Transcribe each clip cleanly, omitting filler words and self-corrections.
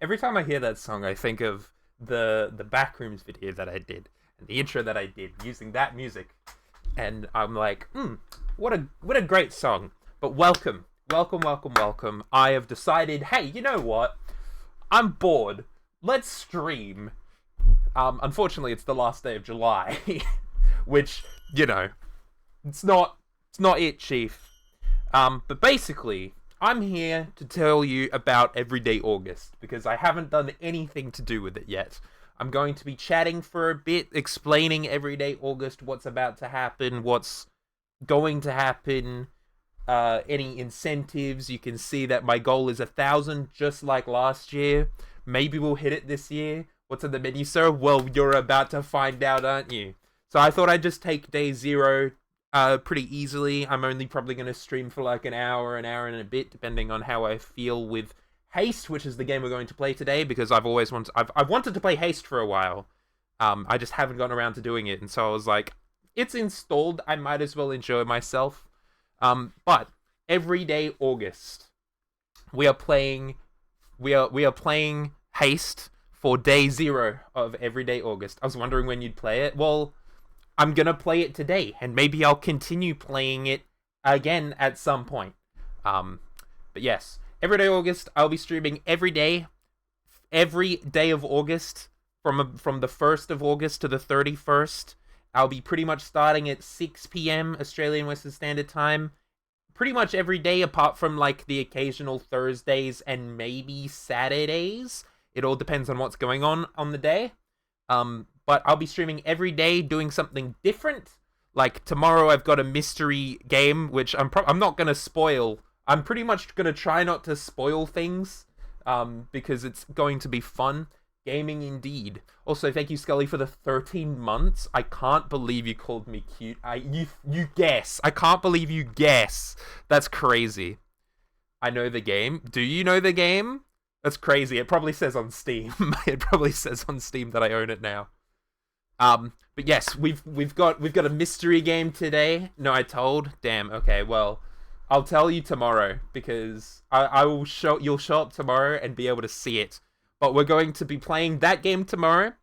Every time I hear that song, I think of the Backrooms video that I did and the intro that I did using that music, and I'm like, what a great song. But welcome, welcome, welcome, welcome. I have decided, hey, you know what? I'm bored. Let's stream. Unfortunately, it's the last day of July, which it's not it, Chief. But basically, I'm here to tell you about Everyday August, because I haven't done anything to do with it yet. I'm going to be chatting for a bit, explaining Everyday August, what's about to happen, what's going to happen, any incentives. You can see that my goal is 1,000, just like last year. Maybe we'll hit it this year. What's in the menu, sir? Well, you're about to find out, aren't you? So I thought I'd just take day zero pretty easily. I'm only probably going to stream for like an hour and a bit, depending on how I feel with Haste, which is the game we're going to play today, because I've wanted to play Haste for a while. I just haven't gotten around to doing it, and so I was like, it's installed, I might as well enjoy myself. But Everyday August, we are playing Haste for day zero of Everyday August. I was wondering when you'd play it. Well, I'm gonna play it today, and maybe I'll continue playing it again at some point. But yes, Everyday August, I'll be streaming every day of August, from the 1st of August to the 31st. I'll be pretty much starting at 6 p.m. Australian Western Standard Time, pretty much every day apart from like the occasional Thursdays and maybe Saturdays. It all depends on what's going on the day. But I'll be streaming every day, doing something different. Like tomorrow, I've got a mystery game, which I'm not gonna spoil. I'm pretty much gonna try not to spoil things, because it's going to be fun. Gaming indeed. Also, thank you, Scully, for the 13 months. I can't believe you called me cute. You guess. I can't believe you guess. That's crazy. I know the game. Do you know the game? That's crazy. It probably says on Steam. It probably says on Steam that I own it now. But yes, we've got a mystery game today. No, I told. Damn. Okay. Well, I'll tell you tomorrow, because you'll show up tomorrow and be able to see it. But we're going to be playing that game tomorrow.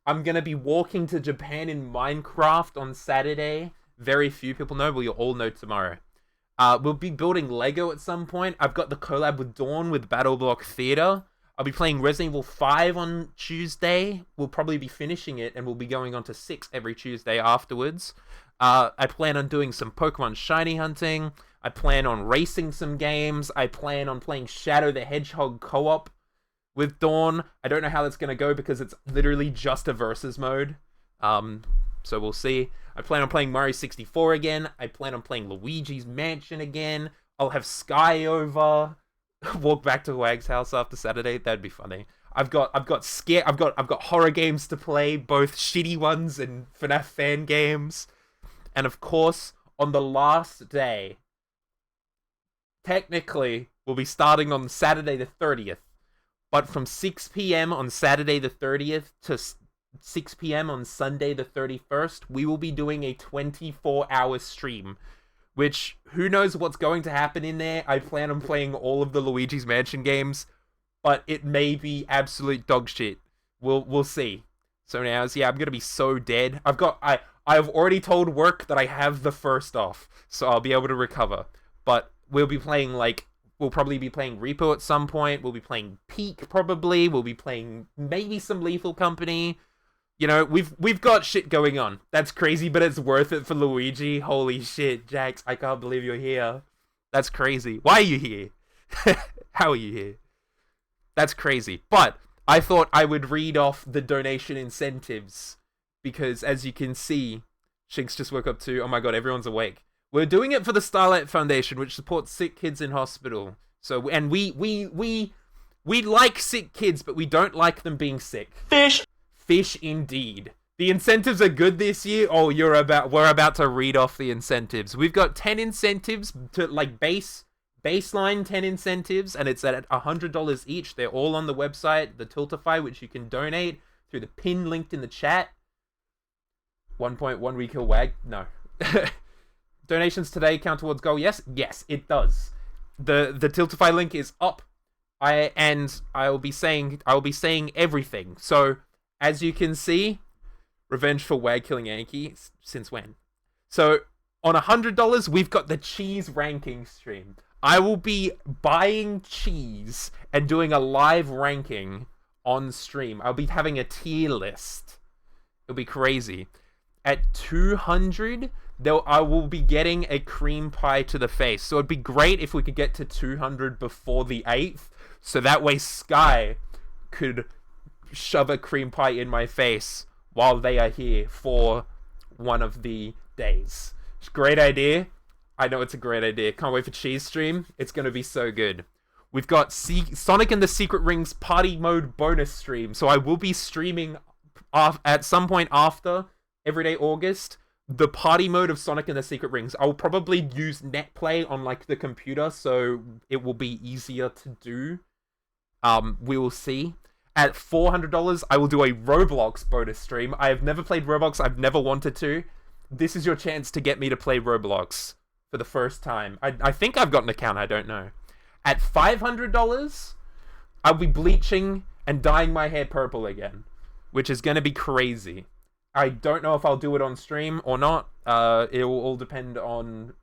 I'm gonna be walking to Japan in Minecraft on Saturday. Very few people know, but you'll all know tomorrow. We'll be building Lego at some point. I've got the collab with Dawn with Battle Block Theater. I'll be playing Resident Evil 5 on Tuesday. We'll probably be finishing it, and we'll be going on to 6 every Tuesday afterwards. I plan on doing some Pokemon Shiny hunting. I plan on racing some games. I plan on playing Shadow the Hedgehog co-op with Dawn. I don't know how that's going to go, because it's literally just a versus mode. So we'll see. I plan on playing Mario 64 again. I plan on playing Luigi's Mansion again. I'll have Sky over. Walk back to Wag's house after Saturday. That'd be funny. I've got horror games to play, both shitty ones and FNAF fan games. And of course, on the last day, technically, we'll be starting on Saturday the 30th. But from 6 p.m. on Saturday the 30th to 6 p.m. on Sunday the 31st, we will be doing a 24-hour stream. Which, who knows what's going to happen in there. I plan on playing all of the Luigi's Mansion games, but it may be absolute dog shit. We'll see. So now, yeah, I'm gonna be so dead. I've already told work that I have the first off, so I'll be able to recover. But we'll probably be playing Repo at some point. We'll be playing Peak, probably. We'll be playing maybe some Lethal Company. You know, we've got shit going on. That's crazy, but it's worth it for Luigi. Holy shit, Jax, I can't believe you're here. That's crazy. Why are you here? How are you here? That's crazy. But I thought I would read off the donation incentives, because as you can see, Shinx just woke up too. Oh my god, everyone's awake. We're doing it for the Starlight Foundation, which supports sick kids in hospital. So, and we like sick kids, but we don't like them being sick. Fish indeed. The incentives are good this year. Oh, we're about to read off the incentives. We've got 10 incentives to like baseline 10 incentives, and it's at $100 each. They're all on the website, the Tiltify, which you can donate through the pin linked in the chat. 1.1 we kill Wag. No. Donations today count towards goal. Yes, it does. The Tiltify link is up I will be saying everything. So as you can see, Revenge for Wag Killing Yankee. Since when? So on $100, we've got the cheese ranking stream. I will be buying cheese and doing a live ranking on stream. I'll be having a tier list. It'll be crazy. At 200, I will be getting a cream pie to the face. So it'd be great if we could get to 200 before the 8th. So that way Sky could shove a cream pie in my face while they are here for one of the days. Great idea. I know it's a great idea. Can't wait for Cheese Stream. It's going to be so good. We've got Sonic and the Secret Rings Party Mode bonus stream. So I will be streaming at some point after Everyday August the party mode of Sonic and the Secret Rings. I'll probably use NetPlay on like the computer, so it will be easier to do. We will see. At $400, I will do a Roblox bonus stream. I have never played Roblox. I've never wanted to. This is your chance to get me to play Roblox for the first time. I think I've got an account. I don't know. At $500, I'll be bleaching and dyeing my hair purple again, which is going to be crazy. I don't know if I'll do it on stream or not. It will all depend on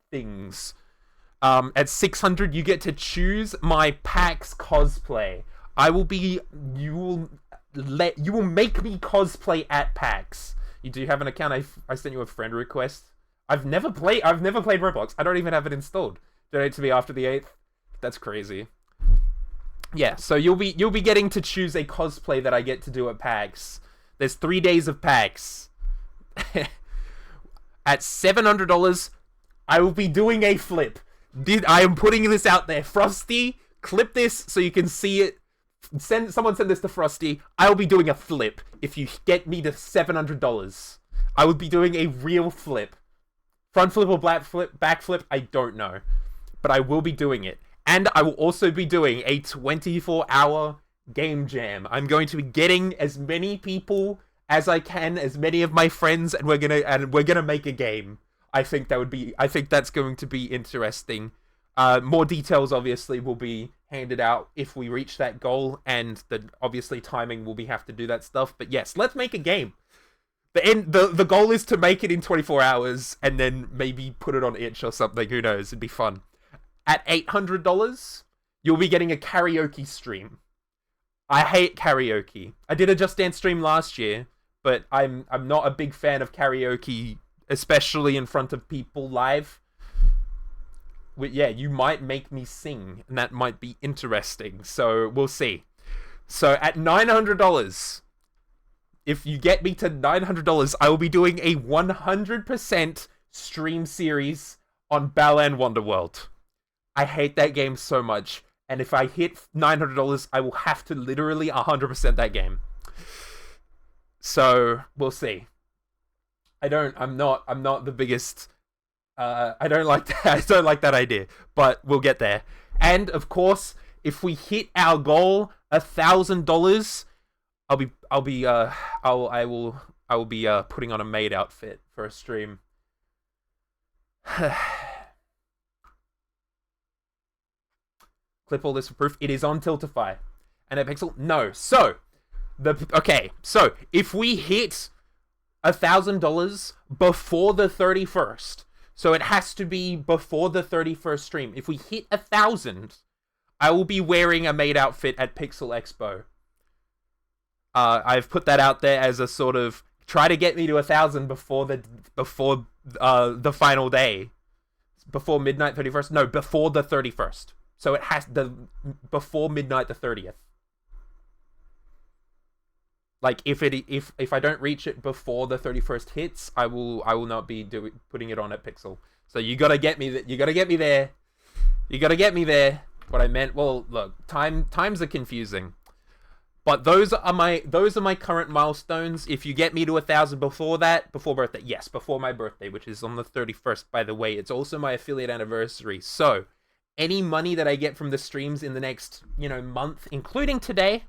things. At 600, you get to choose my PAX cosplay. You will make me cosplay at PAX. You do have an account. I sent you a friend request. I've never played Roblox. I don't even have it installed. Donate to me after the 8th. That's crazy. Yeah, so you'll be getting to choose a cosplay that I get to do at PAX. There's 3 days of PAX. At $700, I will be doing a flip. I am putting this out there. Frosty, clip this so you can see it. Someone send this to Frosty. I will be doing a flip if you get me to $700. I will be doing a real flip. Front flip or back flip, I don't know. But I will be doing it. And I will also be doing a 24-hour game jam. I'm going to be getting as many people as I can, as many of my friends, and we're gonna make a game. I think that's going to be interesting. More details obviously will be handed out if we reach that goal, and obviously timing will have to do that stuff. But yes, let's make a game. The goal is to make it in 24 hours and then maybe put it on itch or something. Who knows? It'd be fun. At $800, you'll be getting a karaoke stream. I hate karaoke. I did a Just Dance stream last year, but I'm not a big fan of karaoke, especially in front of people live. Yeah, you might make me sing, and that might be interesting. So we'll see. So at $900, if you get me to $900, I will be doing a 100% stream series on Balan Wonderworld. I hate that game so much. And if I hit $900, I will have to literally 100% that game. So we'll see. I'm not the biggest. I don't like that. I don't like that idea. But we'll get there. And of course, if we hit our goal, $1,000, I will be putting on a maid outfit for a stream. Clip all this for proof. It is on Tiltify. And at Pixel, no. So if we hit $1,000 before the 31st, so it has to be before the 31st stream. If we hit 1,000, I will be wearing a maid outfit at Pixel Expo. I've put that out there as a sort of try to get me to 1,000 before the final day, before midnight 31st. No, before the 31st. So it has before midnight the 30th. Like if I don't reach it before the 31st hits, I will not be putting it on at Pixel. So you gotta get me you gotta get me there. You gotta get me there. What I meant, well, look, times are confusing. But those are my current milestones. If you get me to 1,000 before birthday, yes, before my birthday, which is on the 31st, by the way. It's also my affiliate anniversary. So any money that I get from the streams in the next, month, including today,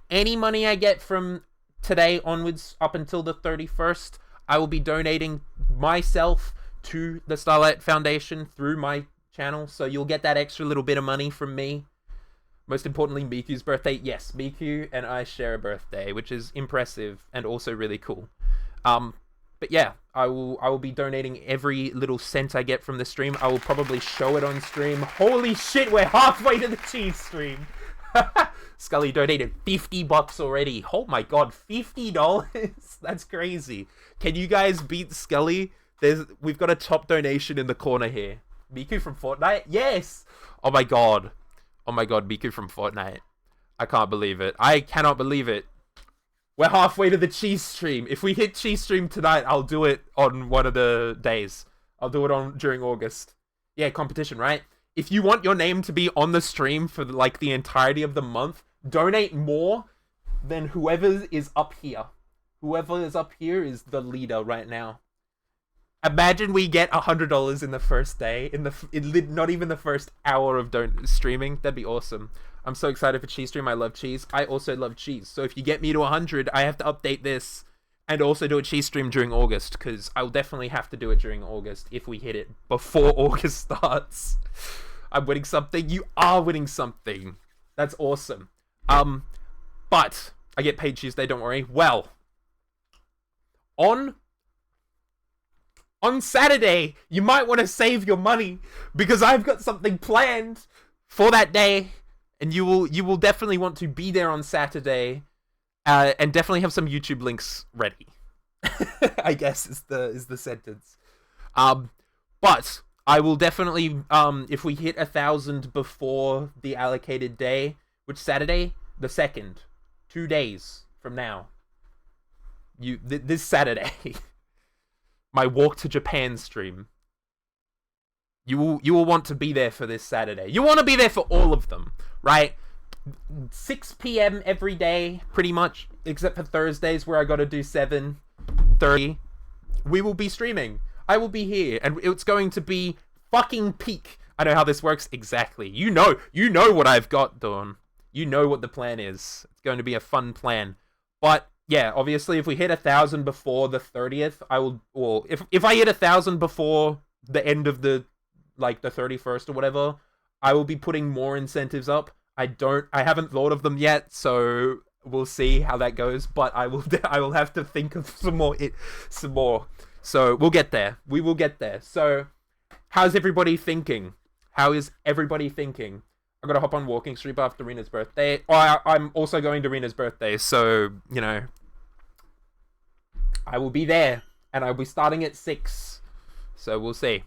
any money I get from today onwards up until the 31st, I will be donating myself to the Starlight Foundation through my channel. So you'll get that extra little bit of money from me. Most importantly, Miku's birthday. Yes, Miku and I share a birthday, which is impressive and also really cool. But yeah, I will be donating every little cent I get from the stream. I will probably show it on stream. Holy shit, we're halfway to the cheese stream. Scully donated $50 already. Oh my god, $50? That's crazy. Can you guys beat Scully? We've got a top donation in the corner here. Miku from Fortnite? Yes! Oh my god. Oh my god, Miku from Fortnite. I can't believe it. I cannot believe it. We're halfway to the cheese stream. If we hit cheese stream tonight, I'll do it on one of the days. I'll do it during August. Yeah, competition, right? If you want your name to be on the stream for like the entirety of the month, donate more than whoever is up here. Whoever is up here is the leader right now. Imagine we get $100 in the first day, not even the first hour of streaming. That'd be awesome. I'm so excited for cheese stream. I love cheese. I also love cheese. So if you get me to 100, I have to update this and also do a cheese stream during August, because I'll definitely have to do it during August if we hit it before August starts. I'm winning something. You are winning something. That's awesome. But I get paid Tuesday, don't worry. Well, on Saturday, you might want to save your money, because I've got something planned for that day, and you will definitely want to be there on Saturday, and definitely have some YouTube links ready. I guess is the sentence. But I will definitely, if we hit 1,000 before the allocated day, which Saturday, the 2nd, 2 days from now, this Saturday. My walk to Japan stream. You will want to be there for this Saturday. You want to be there for all of them, right? 6 p.m. every day, pretty much, except for Thursdays where I got to do 7:30. We will be streaming. I will be here, and it's going to be fucking peak. I know how this works exactly. You know what I've got, Dawn. You know what the plan is. It's going to be a fun plan, but. Yeah, obviously, if we hit 1,000 before the 30th, I will. Well, if I hit 1,000 before the end of the 31st or whatever, I will be putting more incentives up. I haven't thought of them yet, so we'll see how that goes. But I will have to think of some more. So we'll get there. We will get there. So, how's everybody thinking? How is everybody thinking? I gotta hop on Walking Street after Rena's birthday. I'm also going to Rena's birthday, so, I will be there, and I'll be starting at 6. So we'll see.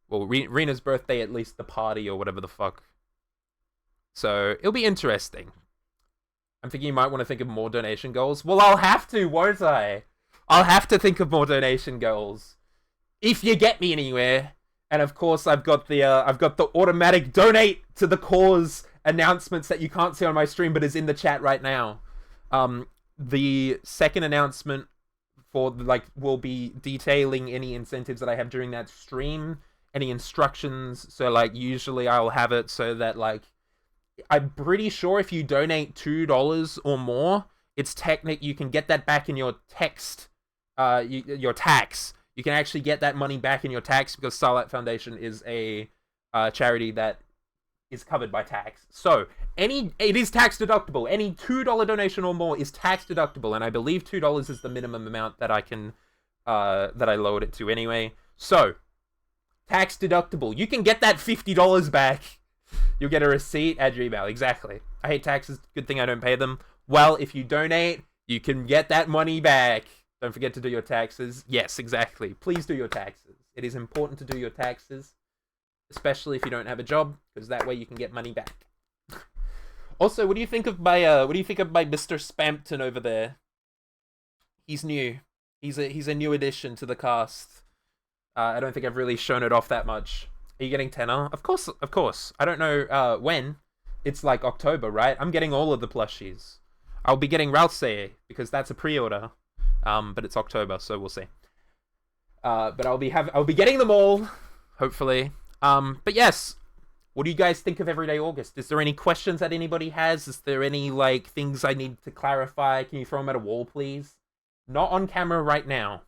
Well, Rena's birthday, at least the party or whatever the fuck. So it'll be interesting. I'm thinking you might want to think of more donation goals. Well, I'll have to, won't I? I'll have to think of more donation goals. If you get me anywhere. And of course, I've got the automatic donate to the cause announcements that you can't see on my stream, but is in the chat right now. The second announcement will be detailing any incentives that I have during that stream, any instructions. So usually I'll have it so that I'm pretty sure if you donate $2 or more, it's you can get that back in your your tax. You can actually get that money back in your tax, because Starlight Foundation is a charity that is covered by tax. So it is tax deductible. Any $2 donation or more is tax deductible, and I believe $2 is the minimum amount that I can that I lowered it to anyway. So tax deductible. You can get that $50 back. You'll get a receipt, add your email. Exactly. I hate taxes. Good thing I don't pay them. Well, if you donate, you can get that money back. Don't forget to do your taxes. Yes, exactly. Please do your taxes. It is important to do your taxes, especially if you don't have a job, because that way you can get money back. Also, what do you think of my Mr. Spampton over there? He's new. He's a new addition to the cast. I don't think I've really shown it off that much. Are you getting tenor? Of course. I don't know when. It's October, right? I'm getting all of the plushies. I'll be getting Ralsei, because that's a pre-order. But it's October, so we'll see. But I'll be getting them all, hopefully. But yes, what do you guys think of Everyday August? Is there any questions that anybody has? Is there any things I need to clarify? Can you throw them at a wall, please? Not on camera right now.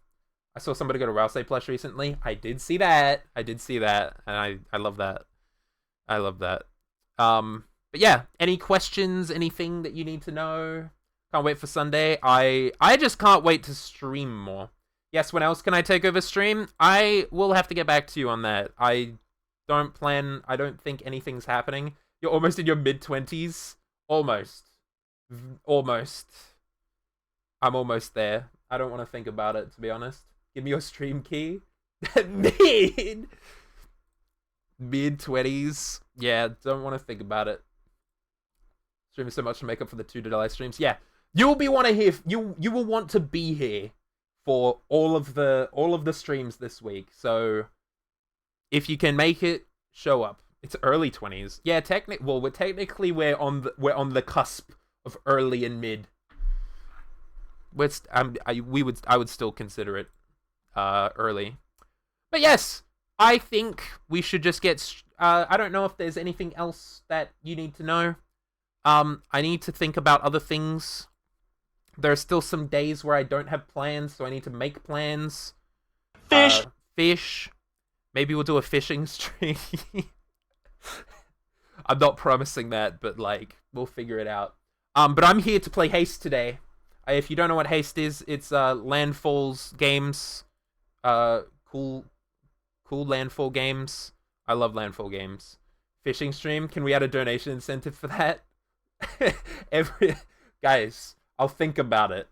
I saw somebody go to Ralsei plush recently. I did see that, and I love that. I love that. But yeah, any questions, anything that you need to know? Can't wait for Sunday. I just can't wait to stream more. Yes, when else can I take over stream? I will have to get back to you on that. I don't think anything's happening. You're almost in your mid-20s. Almost. Almost. I'm almost there. I don't want to think about it, to be honest. Give me your stream key. Mid-20s. Yeah, don't want to think about it. Streaming so much to make up for the $2 streams. Yeah, you will want to be here for all of the streams this week. So if you can make it, show up. It's early 20s. Yeah, we're on the cusp of early and mid. I would still consider it early. But yes, I think we should just get I don't know if there's anything else that you need to know. I need to think about other things. There are still some days where I don't have plans, so I need to make plans. Fish. Maybe we'll do a fishing stream. I'm not promising that, but like, we'll figure it out. But I'm here to play Haste today. If you don't know what Haste is, it's Landfall's games. Cool Landfall games. I love Landfall games. Fishing stream. Can we add a donation incentive for that? Guys, I'll think about it.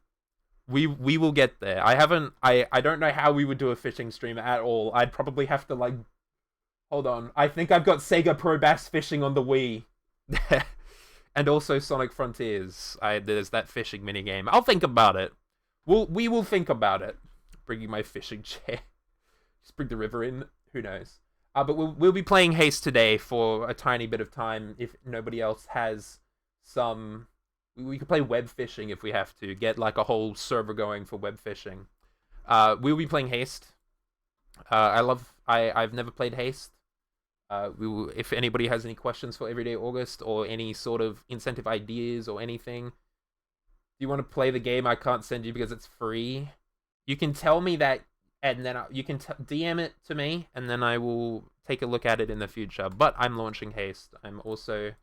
We will get there. I don't know how we would do a fishing stream at all. I'd probably have to like, hold on. I think I've got Sega Pro Bass Fishing on the Wii. And also Sonic Frontiers. There's that fishing minigame. I'll think about it. We will think about it. Bringing my fishing chair. Just bring the river in. Who knows? But we'll be playing Haste today for a tiny bit of time if nobody else has some. We could play web fishing if we have to. Get like a whole server going for web fishing. We'll be playing Haste. I've never played Haste. If anybody has any questions for Everyday August or any sort of incentive ideas or anything, if you want to play the game, I can't send you because it's free. You can tell me that, and then you can DM it to me, and then I will take a look at it in the future. But I'm launching Haste. I'm also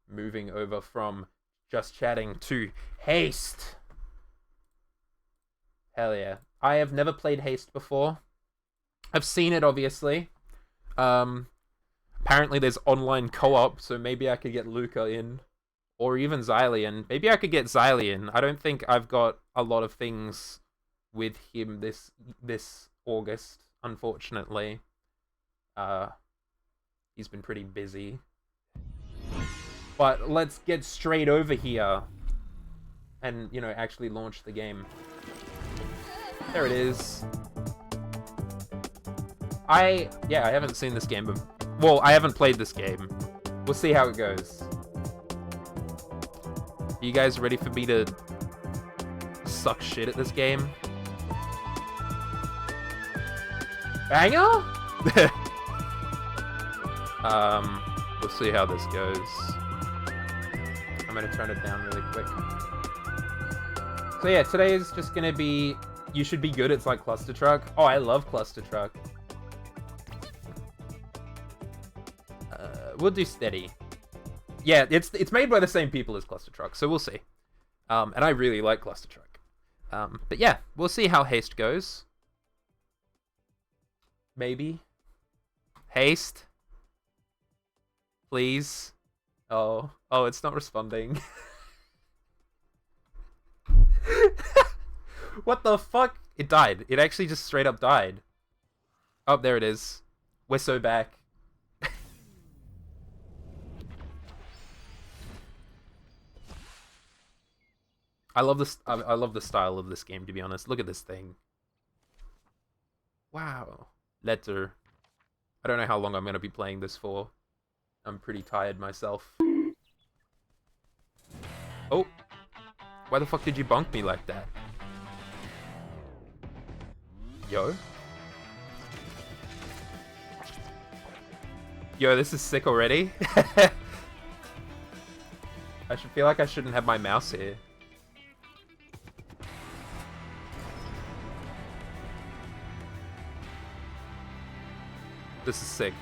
moving over from just chatting to Haste. Hell yeah. I have never played Haste before. I've seen it, obviously. Apparently there's online co-op, so maybe I could get Luca in. Or even Xylian. Maybe I could get Xylian. I don't think I've got a lot of things with him this August, unfortunately. He's been pretty busy. But let's get straight over here. And, you know, actually launch the game. There it is. I haven't seen this game before. Well, I haven't played this game. We'll see how it goes. Are you guys ready for me to suck shit at this game? Banger? We'll see how this goes. I'm gonna turn it down really quick. So yeah, today is just gonna be You Should Be Good. It's like Cluster Truck. Oh, I love Cluster Truck. We'll do Steady. Yeah, it's made by the same people as Cluster Truck, so we'll see. And I really like Cluster Truck. But yeah, we'll see how Haste goes. Maybe. Haste. Please. Oh, it's not responding. What the fuck? It died. It actually just straight up died. Oh, there it is. We're so back. I love this. I love the style of this game, to be honest. Look at this thing. Wow. Letter. I don't know how long I'm going to be playing this for. I'm pretty tired myself. Oh. Why the fuck did you bonk me like that? Yo. Yo, this is sick already. I should feel like I shouldn't have my mouse here. This is sick.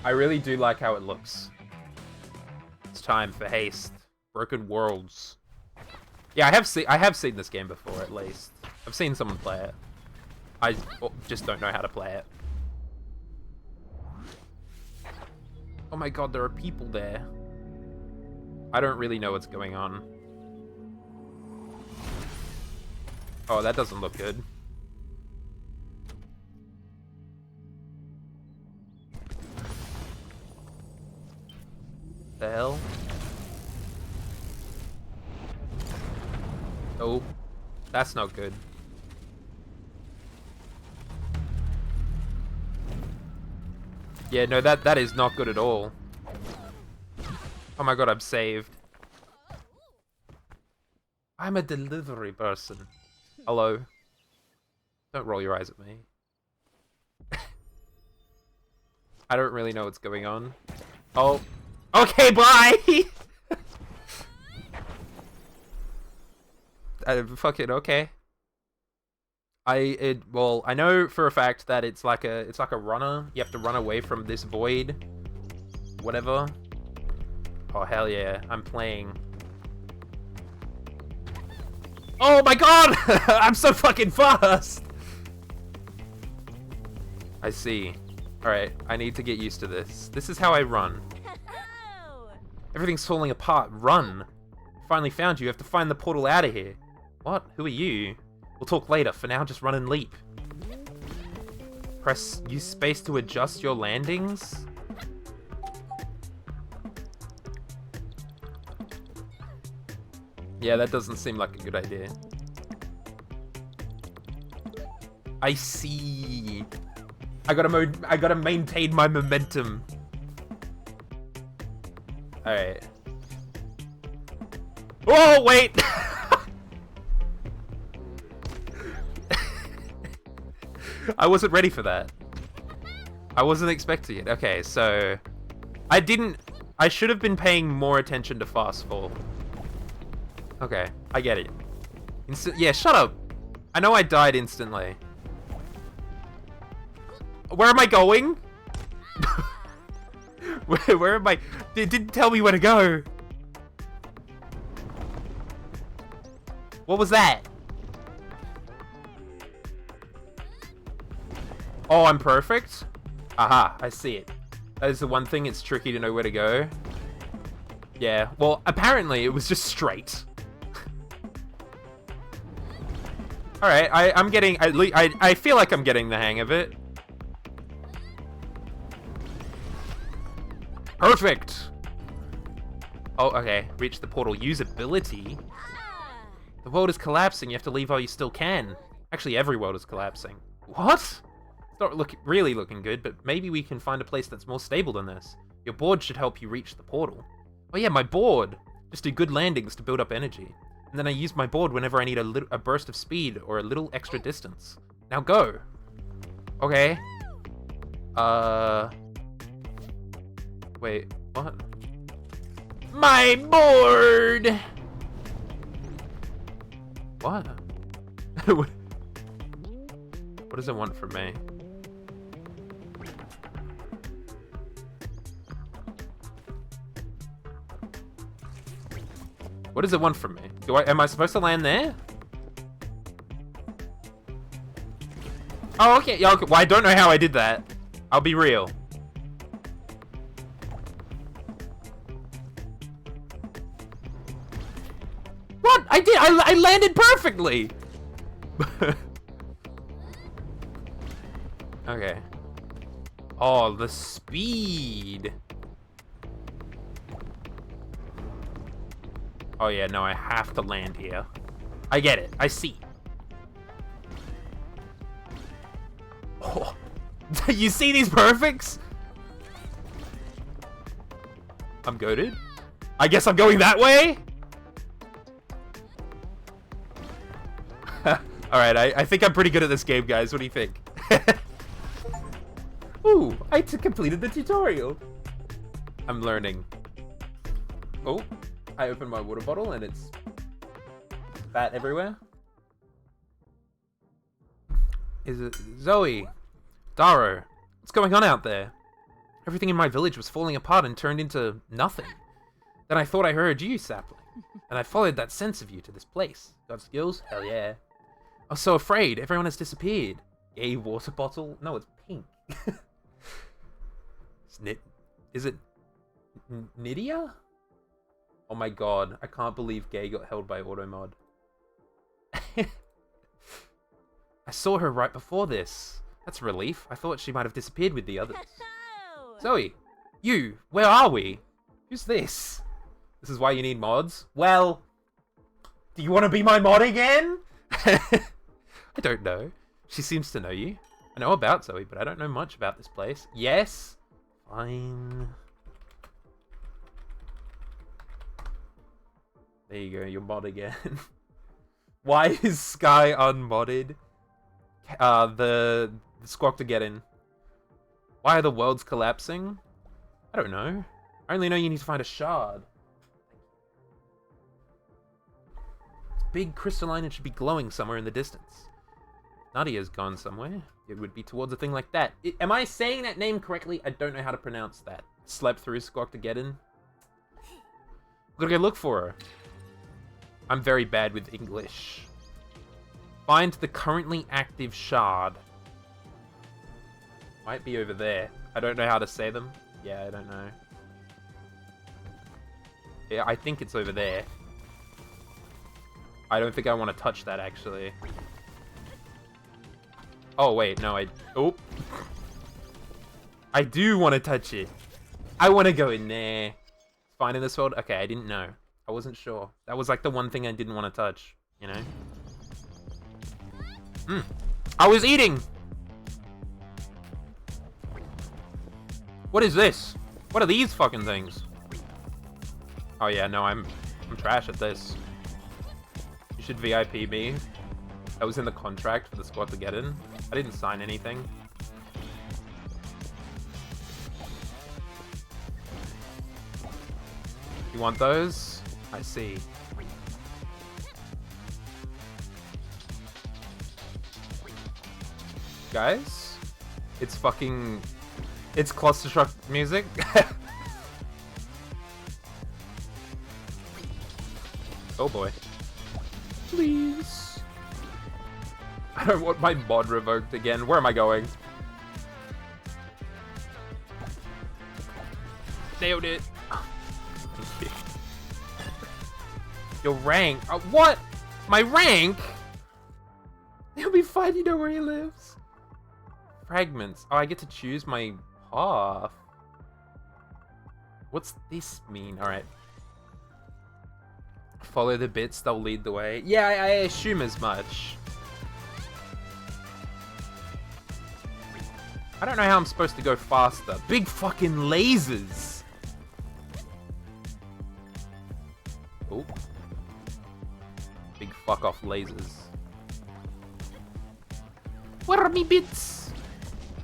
I really do like how it looks. time for Haste. Broken Worlds. Yeah, I have seen this game before, at least. I've seen someone play it. I just don't know how to play it. Oh my god, there are people there. I don't really know what's going on. Oh, that doesn't look good. The hell? Oh, that's not good. Yeah, no, that is not good at all. Oh my god, I'm saved. I'm a delivery person. Hello. Don't roll your eyes at me. I don't really know what's going on. Oh. Okay, bye! Fucking okay. Well, I know for a fact that it's like a runner. You have to run away from this void. Whatever. Oh hell yeah, I'm playing. Oh my god! I'm so fucking fast! I see. Alright, I need to get used to this. This is how I run. Everything's falling apart. Run! Finally found you. You have to find the portal out of here. What? Who are you? We'll talk later. For now, just run and leap. Use space to adjust your landings? Yeah, that doesn't seem like a good idea. I see. I gotta maintain my momentum. Alright. Oh, wait! I wasn't ready for that. I wasn't expecting it. Okay, so... I should have been paying more attention to fast fall. Okay, I get it. Yeah, shut up! I know I died instantly. Where am I going? Where am I? It didn't tell me where to go. What was that? Oh, I'm perfect? Aha, I see it. That is the one thing, it's tricky to know where to go. Yeah, well, apparently it was just straight. Alright, I'm getting, I feel like I'm getting the hang of it. Perfect! Oh, okay, reach the portal. Usability? The world is collapsing, you have to leave while you still can. Actually, every world is collapsing. What? It's not really looking good, but maybe we can find a place that's more stable than this. Your board should help you reach the portal. Oh yeah, my board! Just do good landings to build up energy. And then I use my board whenever I need a burst of speed or a little extra distance. Now go! Okay. Wait, what? My board! What? What does it want from me? What does it want from me? Am I supposed to land there? Oh, okay. Yeah, okay. Well, I don't know how I did that. I'll be real. What? I did. I landed perfectly. Okay. Oh, the speed. Oh yeah, no, I have to land here. I get it. I see. Oh. You see these perfects? I'm goated. I guess I'm going that way? Alright, I think I'm pretty good at this game, guys. What do you think? Ooh, I completed the tutorial. I'm learning. Oh. I opened my water bottle and it's fat everywhere. Is it Zoe? Daro? What's going on out there? Everything in my village was falling apart and turned into nothing. Then I thought I heard you, sapling, and I followed that sense of you to this place. Got skills? Hell yeah. I was so afraid. Everyone has disappeared. Yay, water bottle? No, it's pink. Is it Nydia? Oh my god, I can't believe Gay got held by automod. I saw her right before this. That's a relief. I thought she might have disappeared with the others. Zoe, you, where are we? Who's this? This is why you need mods? Well, do you want to be my mod again? I don't know. She seems to know you. I know about Zoe, but I don't know much about this place. Yes? Fine. There you go, you're mod again. Why is Sky unmodded? The squawk to get in. Why are the worlds collapsing? I don't know. I only know you need to find a shard. It's big, crystalline, and should be glowing somewhere in the distance. Nadia's gone somewhere. It would be towards a thing like that. Am I saying that name correctly? I don't know how to pronounce that. Slept through squawk to get in. Gotta go look for her. I'm very bad with English. Find the currently active shard. Might be over there. I don't know how to say them. Yeah, I don't know. Yeah, I think it's over there. I don't think I want to touch that, actually. Oh, wait, no, oh. I do want to touch it. I want to go in there. Find in this world? Okay, I didn't know. I wasn't sure. That was like the one thing I didn't want to touch, you know? I was eating! What is this? What are these fucking things? Oh yeah, no, I'm trash at this. You should VIP me. That was in the contract for the squad to get in. I didn't sign anything. You want those? I see. Guys, it's fucking... It's clusterstruck music. Oh boy. Please. I don't want my mod revoked again. Where am I going? Nailed it. Thank you. Your rank. What? My rank? He'll be fine, you know where he lives. Fragments. Oh, I get to choose my path. What's this mean? Alright. Follow the bits, they'll lead the way. Yeah, I assume as much. I don't know how I'm supposed to go faster. Big fucking lasers! Oh. Big fuck off lasers. Where are me bits?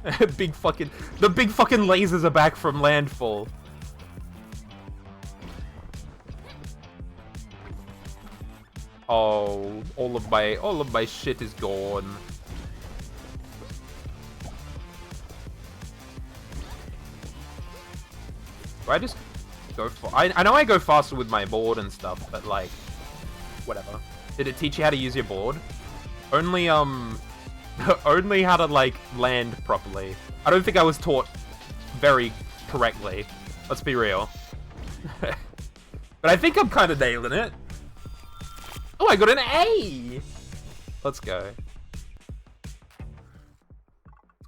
The big fucking lasers are back from landfall. Oh, all of my shit is gone. Do I just go for... I know I go faster with my board and stuff, but like, whatever. Did it teach you how to use your board? Only only how to like land properly. I don't think I was taught very correctly. Let's be real. But I think I'm kind of nailing it. Oh, I got an A! Let's go.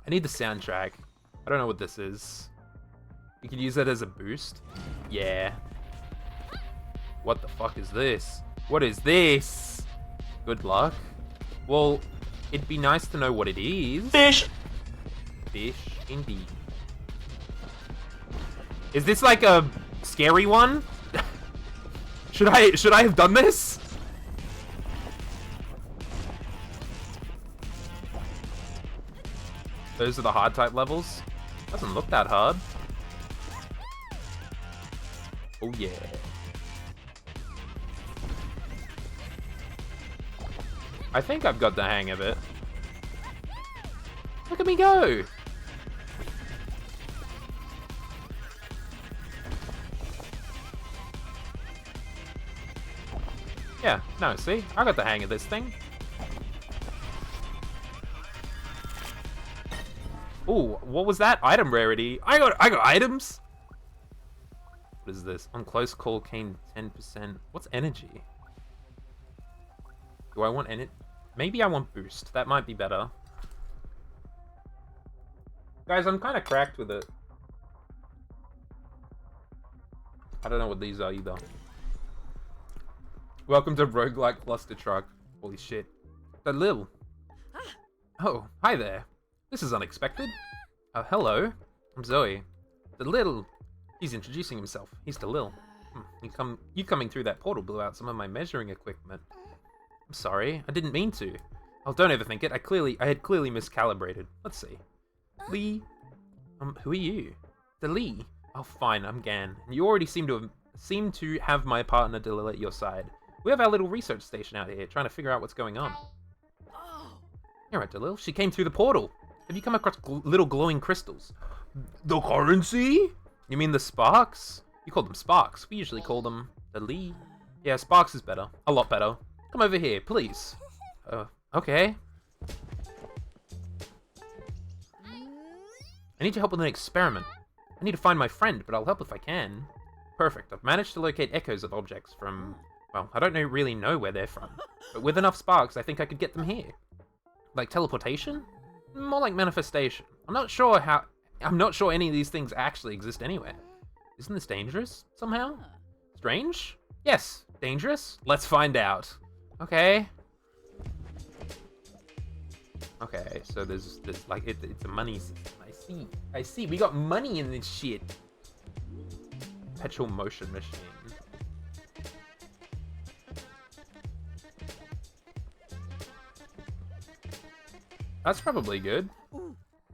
I need the soundtrack. I don't know what this is. You can use that as a boost? Yeah. What the fuck is this? What is this? Good luck. Well, it'd be nice to know what it is. Fish! Fish, indeed. Is this like a scary one? Should I have done this? Those are the hard type levels. Doesn't look that hard. Oh yeah. I think I've got the hang of it. Look at me go! Yeah, no, see? I got the hang of this thing. Ooh, what was that? Item rarity. I got items! What is this? On close call, gain 10%. What's energy? Do I want energy? Maybe I want boost. That might be better. Guys, I'm kind of cracked with it. I don't know what these are either. Welcome to Roguelike Cluster Truck. Holy shit. The Lil. Oh, hi there. This is unexpected. Hello. I'm Zoe. The Lil. He's introducing himself. He's the Lil. You coming through that portal blew out some of my measuring equipment. I'm sorry. I didn't mean to. Oh, don't overthink it. I had clearly miscalibrated. Let's see. Lee. Who are you? The Lee. Oh, fine. I'm Gan. You already seem to have my partner Dalil at your side. We have our little research station out here, trying to figure out what's going on. You're right, Dalil. She came through the portal. Have you come across little glowing crystals? The currency? You mean the sparks? You call them sparks. We usually call them the Lee. Yeah, sparks is better. A lot better. Come over here, please. Okay. I need your help with an experiment. I need to find my friend, but I'll help if I can. Perfect. I've managed to locate echoes of objects from... Well, I don't really know where they're from. But with enough sparks, I think I could get them here. Like teleportation? More like manifestation. I'm not sure any of these things actually exist anywhere. Isn't this dangerous, somehow? Strange? Yes. Dangerous? Let's find out. Okay. Okay, so there's like, it's a money system. I see. We got money in this shit. Perpetual motion machine. That's probably good.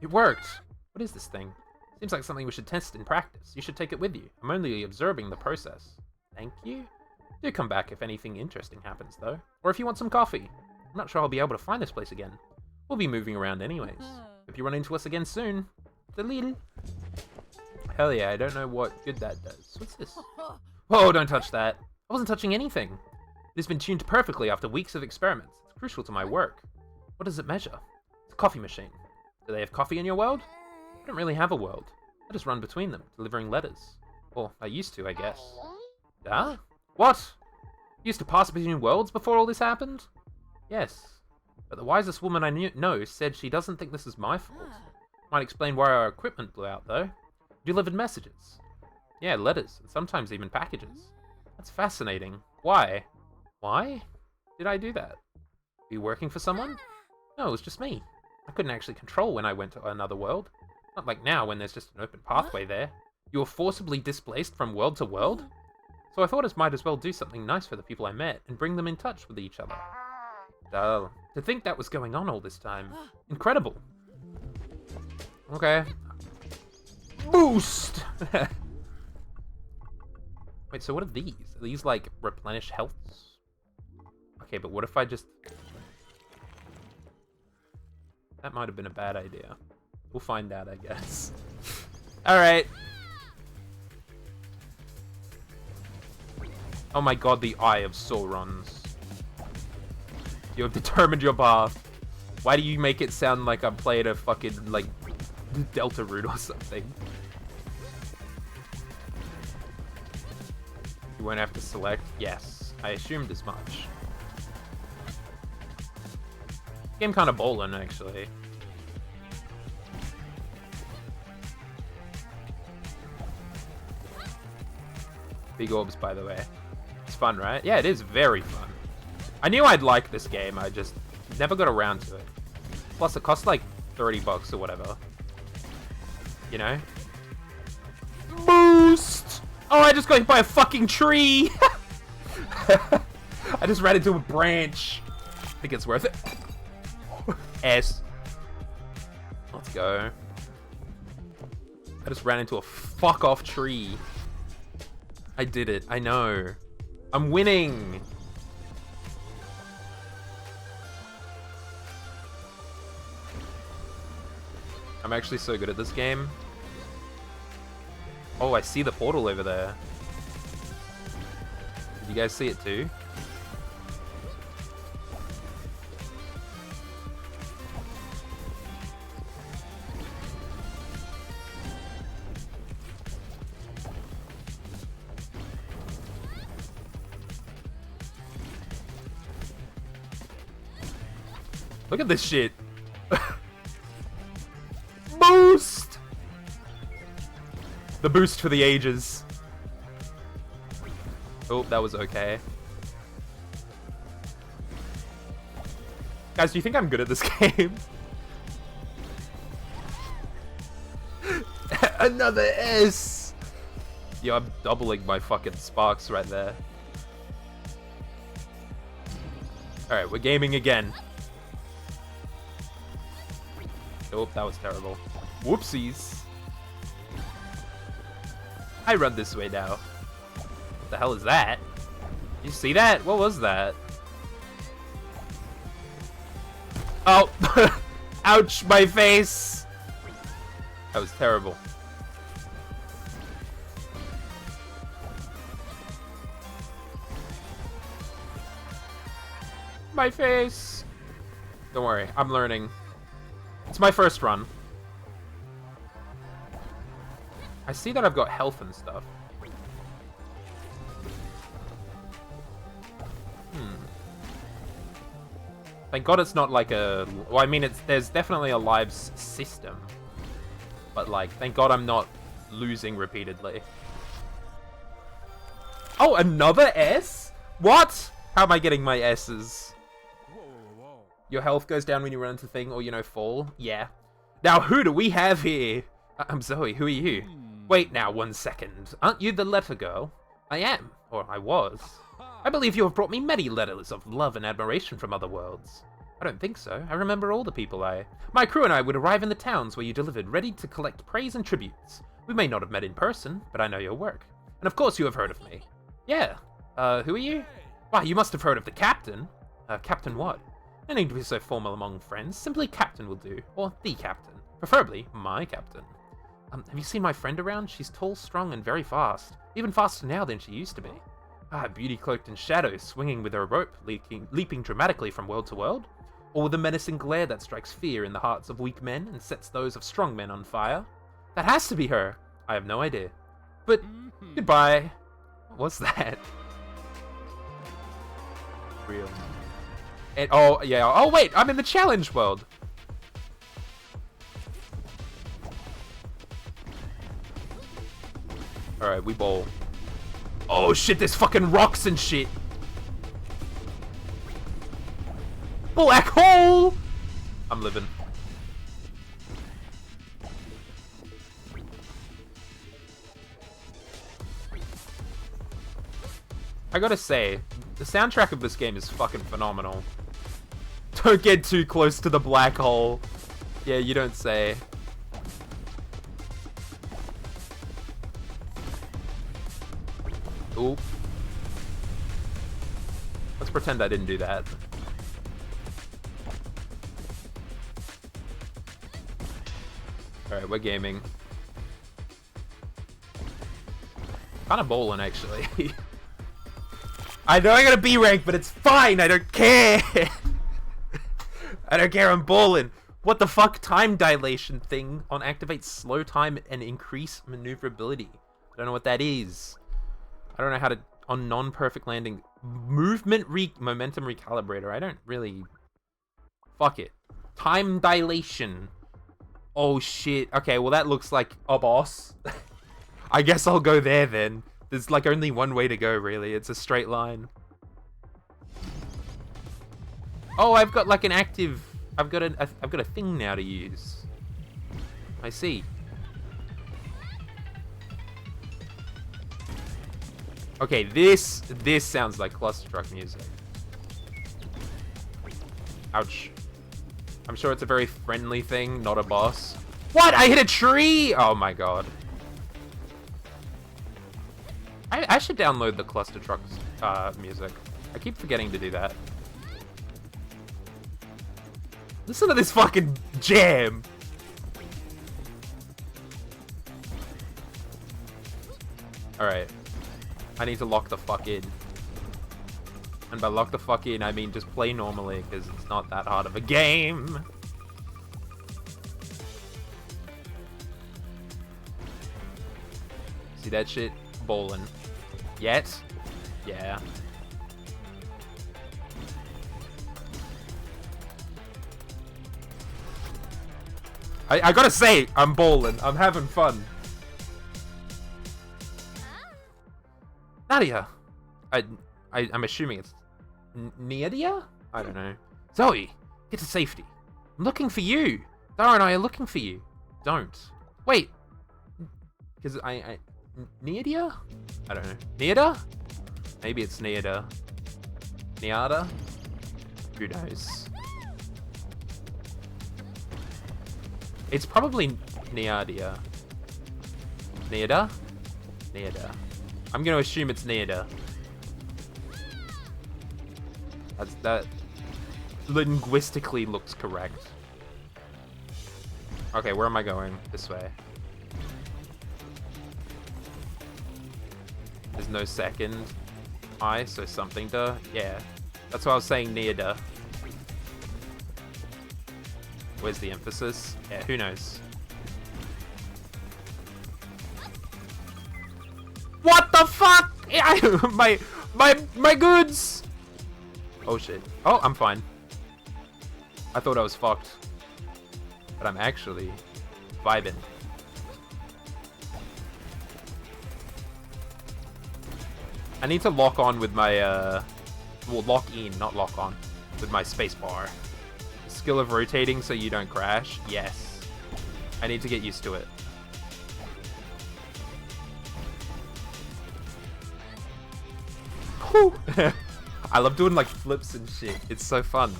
It worked. What is this thing? Seems like something we should test in practice. You should take it with you. I'm only observing the process. Thank you. Do come back if anything interesting happens, though. Or if you want some coffee. I'm not sure I'll be able to find this place again. We'll be moving around anyways. If you run into us again soon. Delete. Hell yeah, I don't know what good that does. What's this? Whoa, don't touch that. I wasn't touching anything. It has been tuned perfectly after weeks of experiments. It's crucial to my work. What does it measure? It's a coffee machine. Do they have coffee in your world? I don't really have a world. I just run between them, delivering letters. Well, I used to, I guess. Ah? What? You used to pass between worlds before all this happened? Yes. But the wisest woman I know said she doesn't think this is my fault. Might explain why our equipment blew out, though. Delivered messages. Yeah, letters, and sometimes even packages. That's fascinating. Why? Why did I do that? Were you working for someone? No, it was just me. I couldn't actually control when I went to another world. Not like now when there's just an open pathway there. You were forcibly displaced from world to world? So I thought I might as well do something nice for the people I met and bring them in touch with each other. Duh. To think that was going on all this time. Incredible. Okay. Boost! Wait, so what are these? Are these like replenish healths? Okay, but what if I just... That might have been a bad idea. We'll find out, I guess. Alright. Oh my god, the Eye of Sauron's. You have determined your path. Why do you make it sound like I'm playing a fucking, like, Delta route or something? You won't have to select? Yes. I assumed as much. Game kind of bowling, actually. Big orbs, by the way. It's fun, right? Yeah, it is very fun. I knew I'd like this game, I just never got around to it. Plus, it costs like 30 bucks or whatever. You know? Boost! Oh, I just got hit by a fucking tree! I just ran into a branch. I think it's worth it. S. Let's go. I just ran into a fuck-off tree. I did it. I know. I'm winning. I'm actually so good at this game. Oh, I see the portal over there. Did you guys see it too? Look at this shit. Boost! The boost for the ages. Oh, that was okay. Guys, do you think I'm good at this game? Another S! Yo, I'm doubling my fucking sparks right there. Alright, we're gaming again. Oh, that was terrible. Whoopsies. I run this way now. What the hell is that? You see that? What was that? Oh! Ouch, my face! That was terrible. My face! Don't worry, I'm learning. It's my first run. I see that I've got health and stuff. Thank God it's not like a... Well, I mean, there's definitely a lives system. But, like, thank God I'm not losing repeatedly. Oh, another S? What? How am I getting my S's? Your health goes down when you run into thing or, you know, fall? Yeah. Now, who do we have here? I'm Zoe. Who are you? Wait now, 1 second. Aren't you the letter girl? I am. Or I was. I believe you have brought me many letters of love and admiration from other worlds. I don't think so. I remember all the people My crew and I would arrive in the towns where you delivered, ready to collect praise and tributes. We may not have met in person, but I know your work. And of course you have heard of me. Yeah. Who are you? Why, you must have heard of the captain. Captain what? No need to be so formal among friends. Simply captain will do. Or the captain. Preferably, my captain. Have you seen my friend around? She's tall, strong, and very fast. Even faster now than she used to be. Beauty cloaked in shadow, swinging with her rope, leaping dramatically from world to world. Or with a menacing glare that strikes fear in the hearts of weak men and sets those of strong men on fire. That has to be her. I have no idea. But, goodbye. What's that? Real. And, oh, yeah. Oh, wait, I'm in the challenge world. Alright, we bowl. Oh, shit, there's fucking rocks and shit. Black hole! I'm living. I gotta say, the soundtrack of this game is fucking phenomenal. Don't get too close to the black hole. Yeah, you don't say. Oop. Let's pretend I didn't do that. Alright, we're gaming. Kinda bowling, actually. I know I got a B rank, but it's fine. I don't care. I don't care. I'm bowling. What the fuck? Time dilation thing on activates slow time and increase maneuverability. I don't know what that is. I don't know how to on non-perfect landing. Momentum recalibrator. I don't really. Fuck it. Time dilation. Oh shit. Okay, well that looks like a boss. I guess I'll go there then. There's like only one way to go, really. It's a straight line. Oh, I've got like an active. I've got a thing now to use. I see. Okay, this sounds like cluster truck music. Ouch. I'm sure it's a very friendly thing, not a boss. What? I hit a tree! Oh my god. I should download the cluster trucks music. I keep forgetting to do that. Listen to this fucking jam! Alright. I need to lock the fuck in. And by lock the fuck in, I mean just play normally, because it's not that hard of a game. See that shit? Bowling. Yet? Yeah. I gotta say, I'm bowling. I'm having fun. Nadia. I'm assuming it's Nadia? I don't know. Zoe, get to safety. I'm looking for you. Dara and I are looking for you. Don't. Wait. Because Nadia? I don't know. Nadia? Maybe it's Nadia. Niada? Who knows? It's probably Niadia. Niada? Niada. I'm gonna assume it's Niada. That linguistically looks correct. Okay, where am I going? This way. There's no second I, so something to... Yeah. That's why I was saying Niada. Where's the emphasis? Yeah, who knows? What the fuck? my goods! Oh shit. Oh, I'm fine. I thought I was fucked. But I'm actually vibing. I need to lock on with my, well, lock in, not lock on, with my spacebar. Skill of rotating so you don't crash. Yes. I need to get used to it. Whew. I love doing like flips and shit. It's so fun.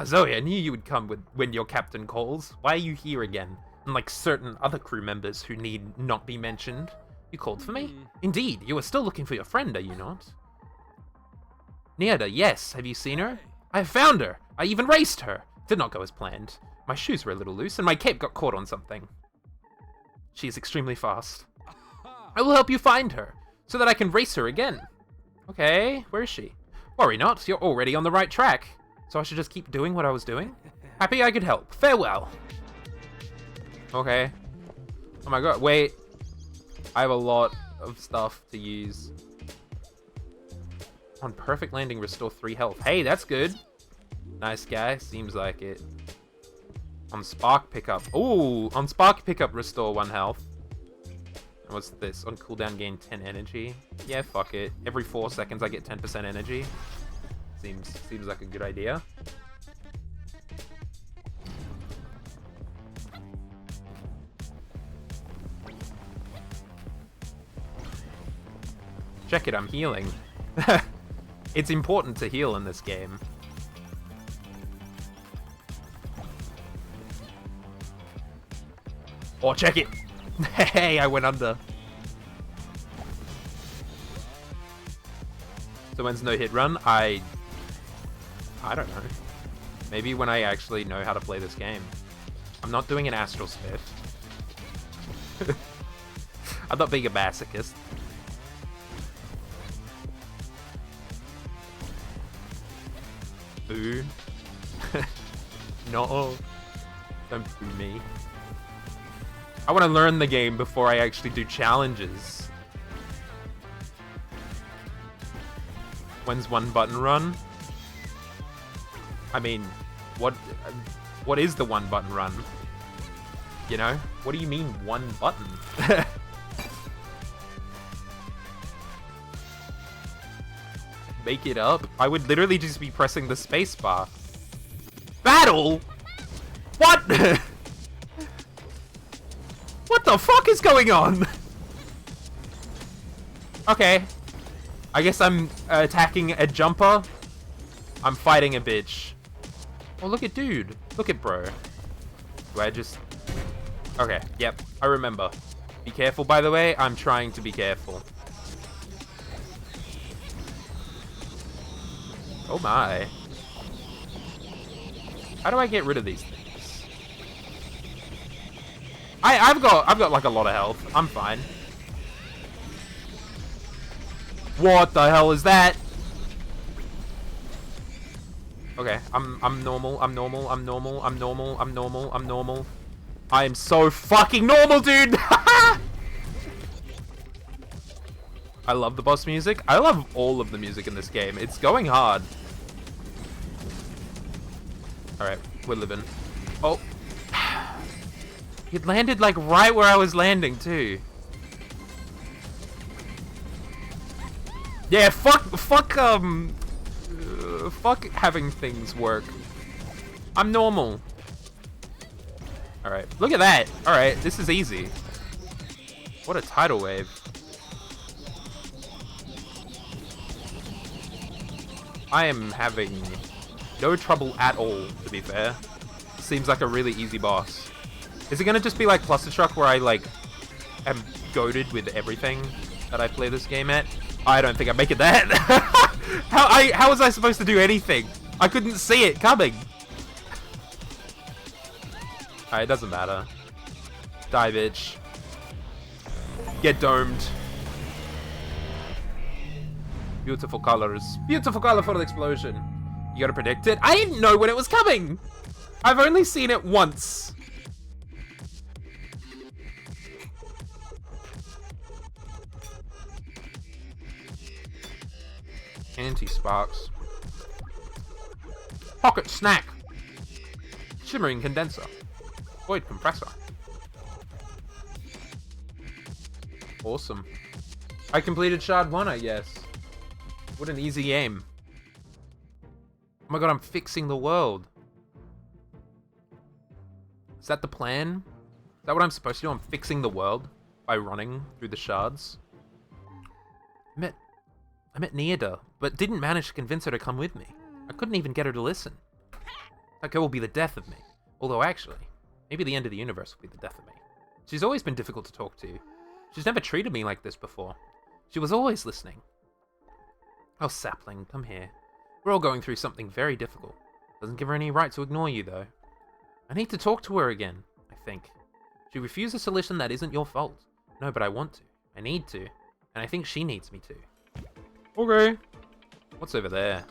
Zoe, I knew you would come when your captain calls. Why are you here again? Unlike certain other crew members who need not be mentioned. You called for me? Indeed, you are still looking for your friend, are you not? Niada, yes. Have you seen her? I have found her. I even raced her. Did not go as planned. My shoes were a little loose and my cape got caught on something. She is extremely fast. I will help you find her, so that I can race her again. Okay, where is she? Worry not, you're already on the right track. So I should just keep doing what I was doing? Happy I could help. Farewell. Okay. Oh my god, wait. I have a lot of stuff to use. On perfect landing, restore 3 health. Hey, that's good. Nice guy, seems like it. On spark pickup. Ooh, on spark pickup, restore 1 health. And what's this? On cooldown, gain 10 energy. Yeah, fuck it. Every 4 seconds, I get 10% energy. Seems like a good idea. Check it, I'm healing. It's important to heal in this game. Oh, check it! Hey, I went under. So when's no hit run? I don't know. Maybe when I actually know how to play this game. I'm not doing an astral spiff. I'm not being a masochist. Boo. No. Don't boo me. I want to learn the game before I actually do challenges. When's one button run? I mean, what is the one button run? You know? What do you mean one button? Make it up? I would literally just be pressing the spacebar. Battle? What? What the fuck is going on? Okay. I guess I'm attacking a jumper. I'm fighting a bitch. Oh, look at dude. Look at bro. Do I just... Okay, yep. I remember. Be careful, by the way. I'm trying to be careful. Oh my. How do I get rid of these things? I've got like a lot of health. I'm fine. What the hell is that? Okay, I'm normal, I'm normal, I'm normal, I'm normal, I'm normal, I'm normal. I am so fucking normal, dude! I love the boss music. I love all of the music in this game. It's going hard. Alright, we're living. Oh. It landed like right where I was landing too. Yeah, fuck having things work. I'm normal. Alright, look at that. Alright, this is easy. What a tidal wave. I am having no trouble at all, to be fair. Seems like a really easy boss. Is it gonna just be like Cluster Truck where I like am goated with everything that I play this game at? I don't think I'm making that. How was I supposed to do anything? I couldn't see it coming. Alright, it doesn't matter. Die, bitch. Get domed. Beautiful colors. Beautiful colorful explosion. You gotta predict it? I didn't know when it was coming! I've only seen it once. Anti-sparks. Pocket snack. Shimmering condenser. Void compressor. Awesome. I completed Shard 1, I guess. What an easy game. Oh my god, I'm fixing the world. Is that the plan? Is that what I'm supposed to do? I'm fixing the world by running through the shards. I met Neida, but didn't manage to convince her to come with me. I couldn't even get her to listen. That girl will be the death of me. Although actually, maybe the end of the universe will be the death of me. She's always been difficult to talk to. She's never treated me like this before. She was always listening. Oh, sapling, come here. We're all going through something very difficult. Doesn't give her any right to ignore you, though. I need to talk to her again, I think. She refuses to listen, that isn't your fault. No, but I want to. I need to. And I think she needs me to. Okay. What's over there?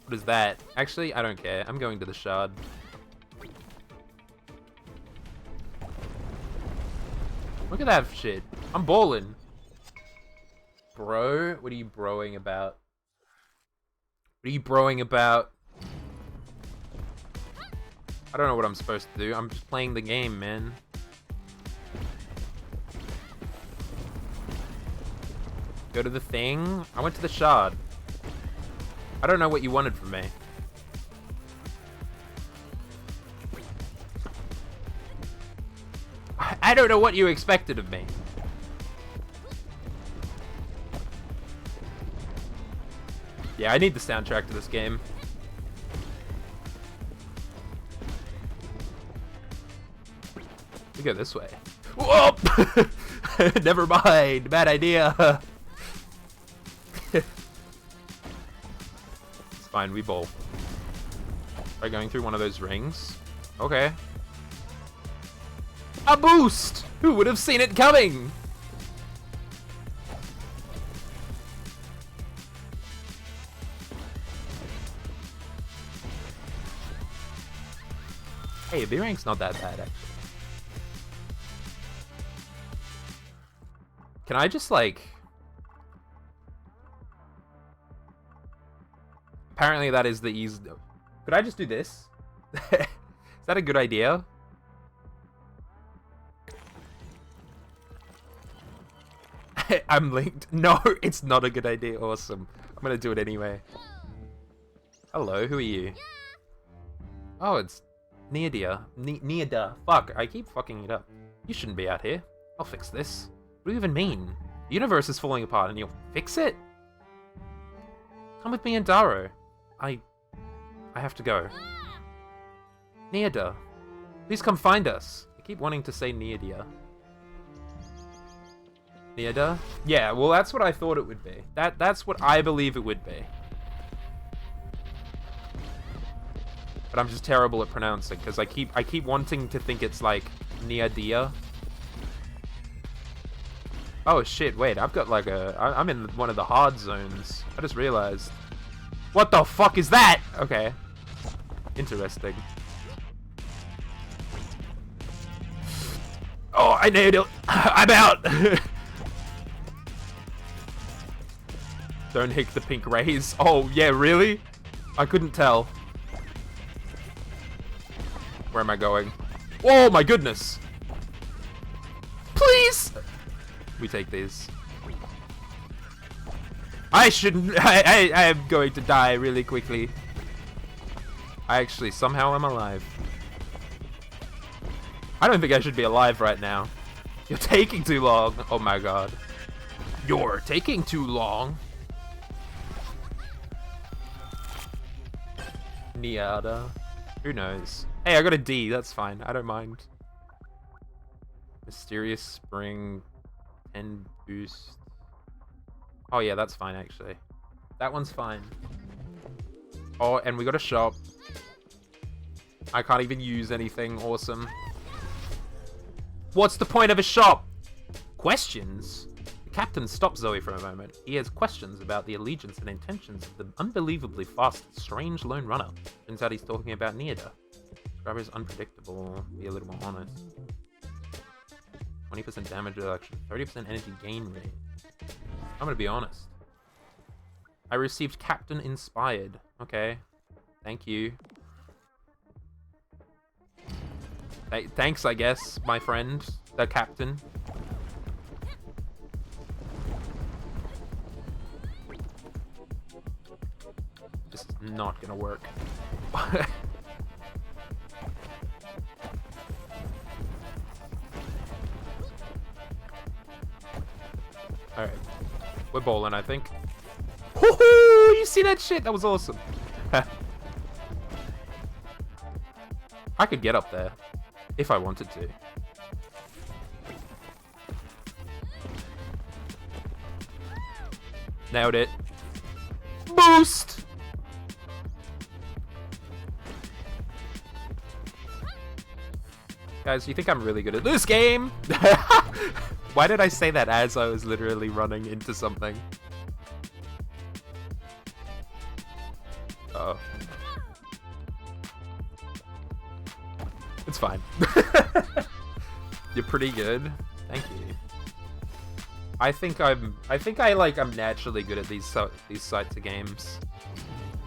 What is that? Actually, I don't care. I'm going to the shard. Look at that shit. I'm balling. Bro, what are you broing about? What are you broing about? I don't know what I'm supposed to do. I'm just playing the game, man. Go to the thing. I went to the shard. I don't know what you wanted from me. I don't know what you expected of me. Yeah, I need the soundtrack to this game. We go this way. Whoop! Never mind. Bad idea. It's fine. We bowl. By going through one of those rings. Okay. A boost! Who would have seen it coming? Hey, B rank's not that bad, actually. Can I just, like... Apparently that is the easy... Could I just do this? Is that a good idea? I'm linked. No, it's not a good idea. Awesome. I'm gonna do it anyway. Hello, who are you? Oh, it's Neida. Neida. Fuck, I keep fucking it up. You shouldn't be out here. I'll fix this. What do you even mean? The universe is falling apart and you'll fix it? Come with me and Daro. I have to go. Neida. Please come find us. I keep wanting to say Neida. Neida? Yeah, well that's what I thought it would be. That's what I believe it would be. But I'm just terrible at pronouncing because I keep wanting to think it's like Neadia. Oh shit, wait, I've got like I'm in one of the hard zones. I just realized. What the fuck is that? Okay. Interesting. Oh, I need it. I'm out. Don't hit the pink rays. Oh, yeah, really? I couldn't tell. Where am I going? Oh my goodness! Please! We take these. I shouldn't. I am going to die really quickly. I actually somehow am alive. I don't think I should be alive right now. You're taking too long. Oh my god. You're taking too long. Niada. Who knows? Hey, I got a D. That's fine. I don't mind. Mysterious Spring. 10 boost. Oh yeah, that's fine actually. That one's fine. Oh, and we got a shop. I can't even use anything awesome. What's the point of a shop? Questions? The captain stops Zoe for a moment. He has questions about the allegiance and intentions of the unbelievably fast, strange lone runner. Turns out he's talking about Niada. Describer is unpredictable. Be a little more honest. 20% damage reduction. 30% energy gain rate. I'm gonna be honest. I received Captain Inspired. Okay. Thank you. Thanks, I guess, my friend. The captain. This is not gonna work. Alright. We're bowling, I think. Woohoo! You see that shit? That was awesome. I could get up there. If I wanted to. Nailed it. Boost! Guys, you think I'm really good at this game? Why did I say that as I was literally running into something? Uh-oh. It's fine. You're pretty good. Thank you. I think I'm naturally good at these sorts of games.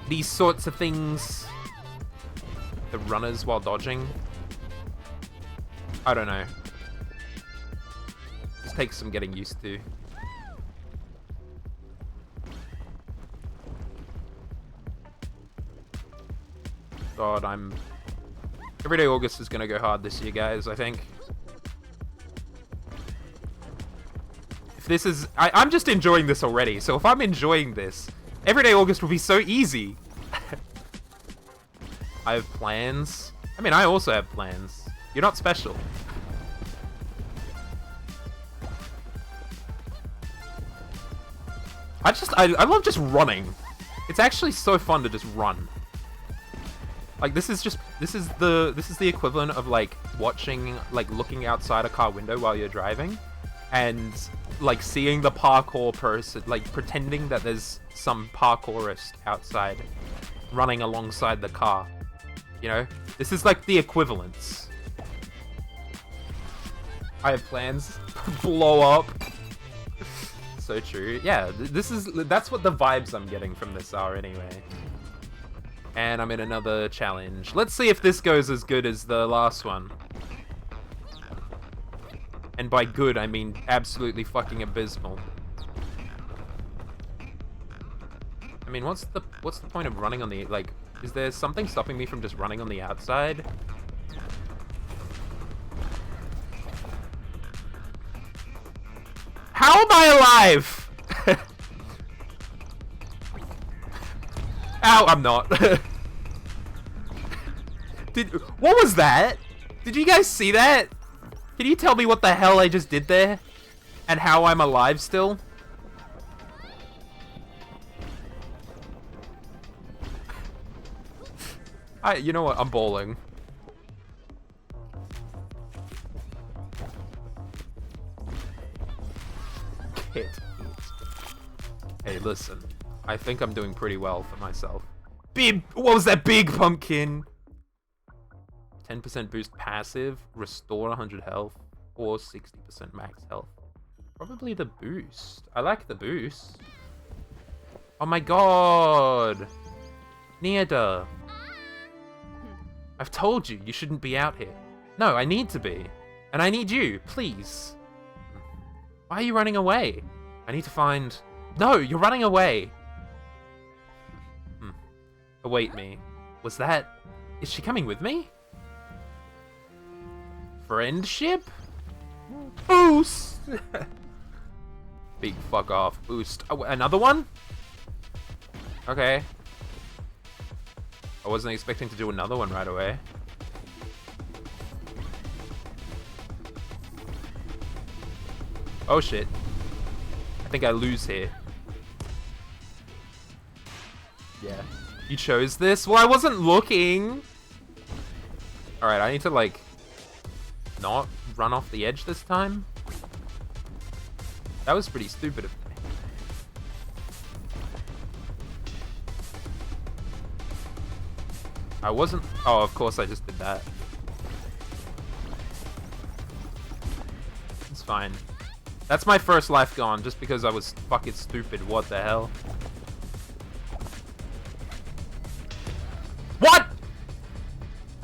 These sorts of things. The runners while dodging. I don't know. This takes some getting used to. God, Everyday August is gonna go hard this year, guys, I think. If this is... I'm just enjoying this already, so if I'm enjoying this, Everyday August will be so easy. I have plans. I mean, I also have plans. You're not special. I love just running. It's actually so fun to just run. Like, this is the equivalent of, like, looking outside a car window while you're driving and, like, seeing the parkour person, like, pretending that there's some parkourist outside running alongside the car. You know? This is, like, the equivalence. I have plans. Blow up. So true. Yeah, that's what the vibes I'm getting from this are anyway. And I'm in another challenge. Let's see if this goes as good as the last one. And by good, I mean absolutely fucking abysmal. I mean, what's the point of running on the, like, is there something stopping me from just running on the outside? How am I alive? Ow, I'm not. What was that? Did you guys see that? Can you tell me what the hell I just did there? And how I'm alive still? You know what? I'm bowling. Hey, listen. I think I'm doing pretty well for myself. What was that big pumpkin? 10% boost passive, restore 100 health, or 60% max health. Probably the boost. I like the boost. Oh my god! Niada! I've told you, you shouldn't be out here. No, I need to be. And I need you, please. Why are you running away? I need to find... No, you're running away! Await me. Was that... Is she coming with me? Friendship? Boost! Big fuck off. Boost. Oh, another one? Okay. I wasn't expecting to do another one right away. Oh shit. I think I lose here. Yeah. You chose this? Well, I wasn't looking! Alright, I need to, like, not run off the edge this time. That was pretty stupid of me. I wasn't... Oh, of course I just did that. It's fine. That's my first life gone, just because I was fucking stupid. What the hell? What?!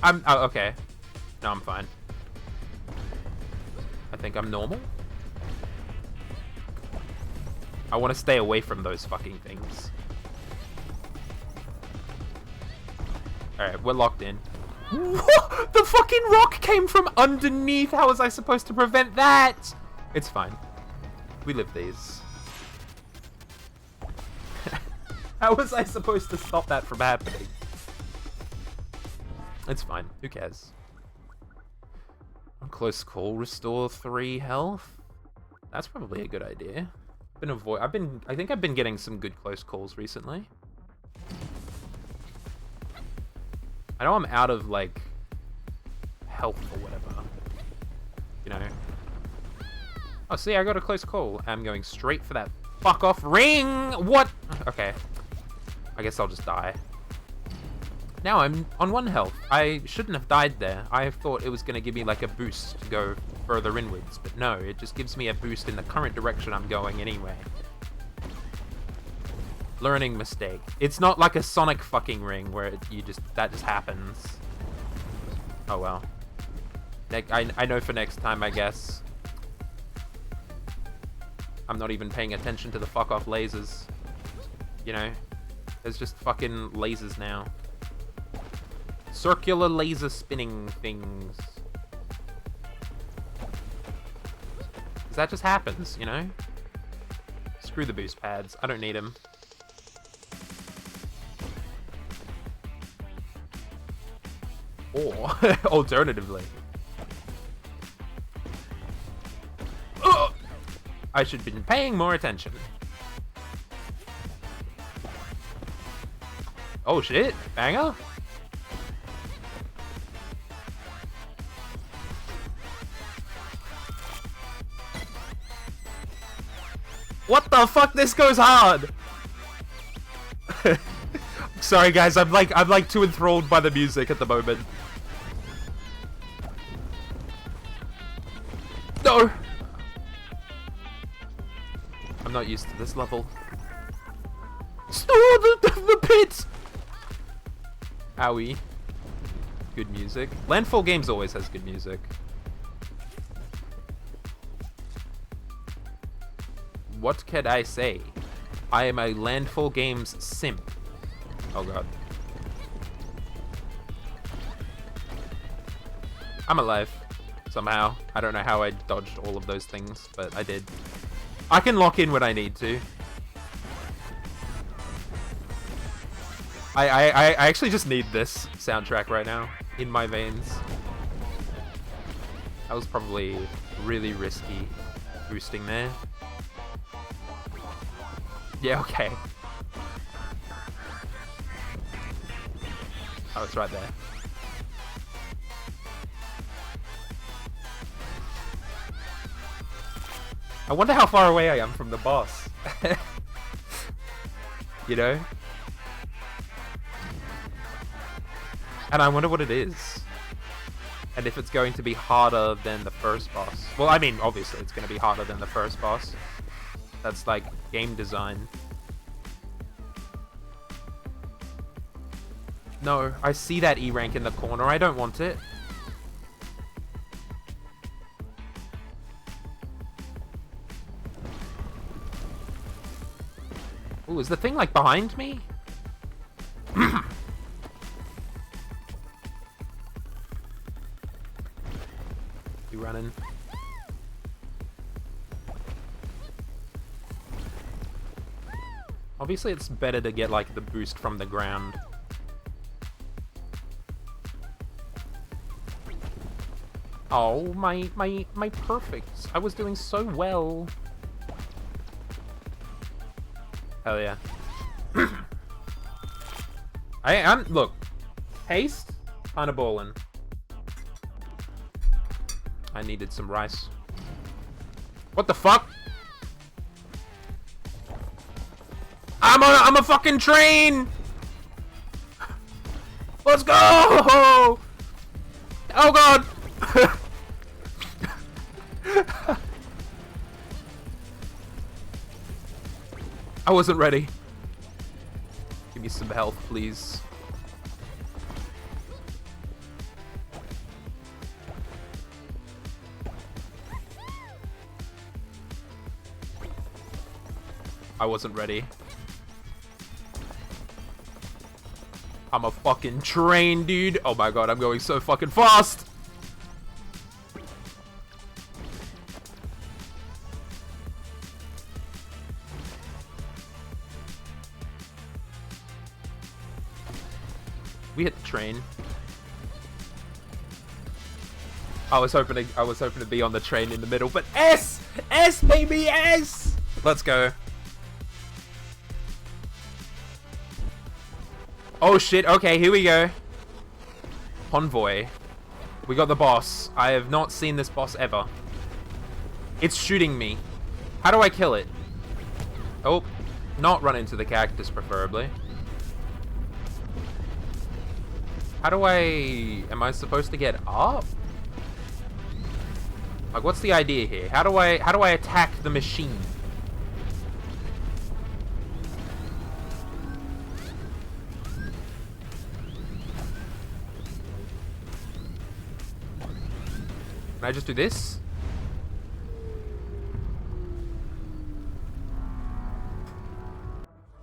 Oh, okay. No, I'm fine. I think I'm normal. I want to stay away from those fucking things. Alright, we're locked in. What? The fucking rock came from underneath! How was I supposed to prevent that? It's fine. We live these. How was I supposed to stop that from happening? It's fine. Who cares? Close call, restore 3 health. That's probably a good idea. I think I've been getting some good close calls recently. I know I'm out of, like, health or whatever. You know. Oh, see, I got a close call. I'm going straight for that fuck off ring! What? Okay. I guess I'll just die. Now I'm on 1 health. I shouldn't have died there. I thought it was going to give me, like, a boost to go further inwards. But no, it just gives me a boost in the current direction I'm going anyway. Learning mistake. It's not like a Sonic fucking ring where that just happens. Oh well. I know for next time, I guess. I'm not even paying attention to the fuck off lasers. You know? There's just fucking lasers now. Circular laser spinning things. That just happens, you know? Screw the boost pads. I don't need them. Or, alternatively. Ugh! I should have been paying more attention. Oh shit, banger? What the fuck? This goes hard. Sorry guys, I'm like too enthralled by the music at the moment. No. I'm not used to this level. Oh, the pit. Owie. Good music. Landfall Games always has good music. What can I say? I am a Landfall Games simp. Oh god. I'm alive. Somehow. I don't know how I dodged all of those things, but I did. I can lock in when I need to. I actually just need this soundtrack right now in my veins. That was probably really risky boosting there. Yeah, okay. Oh, it's right there. I wonder how far away I am from the boss. You know? And I wonder what it is. And if it's going to be harder than the first boss. Well, I mean, obviously it's going to be harder than the first boss. That's like game design. No, I see that E rank in the corner. I don't want it. Ooh, is the thing, like, behind me? You running? Obviously, it's better to get, like, the boost from the ground. Oh, my perfects. I was doing so well. Hell yeah. Look. Haste, kinda ballin'. I needed some rice. What the fuck? I'm a fucking train! Let's go! Oh god! I wasn't ready. Give me some health, please. I wasn't ready. I'm a fucking train, dude. Oh my god, I'm going so fucking fast. We hit the train. I was hoping to be on the train in the middle, but S baby, S. Let's go. Oh shit, okay, here we go. Convoy. We got the boss. I have not seen this boss ever. It's shooting me. How do I kill it? Oh, not run into the cactus, preferably. How do I... Am I supposed to get up? Like, what's the idea here? How do I attack the machine? Can I just do this?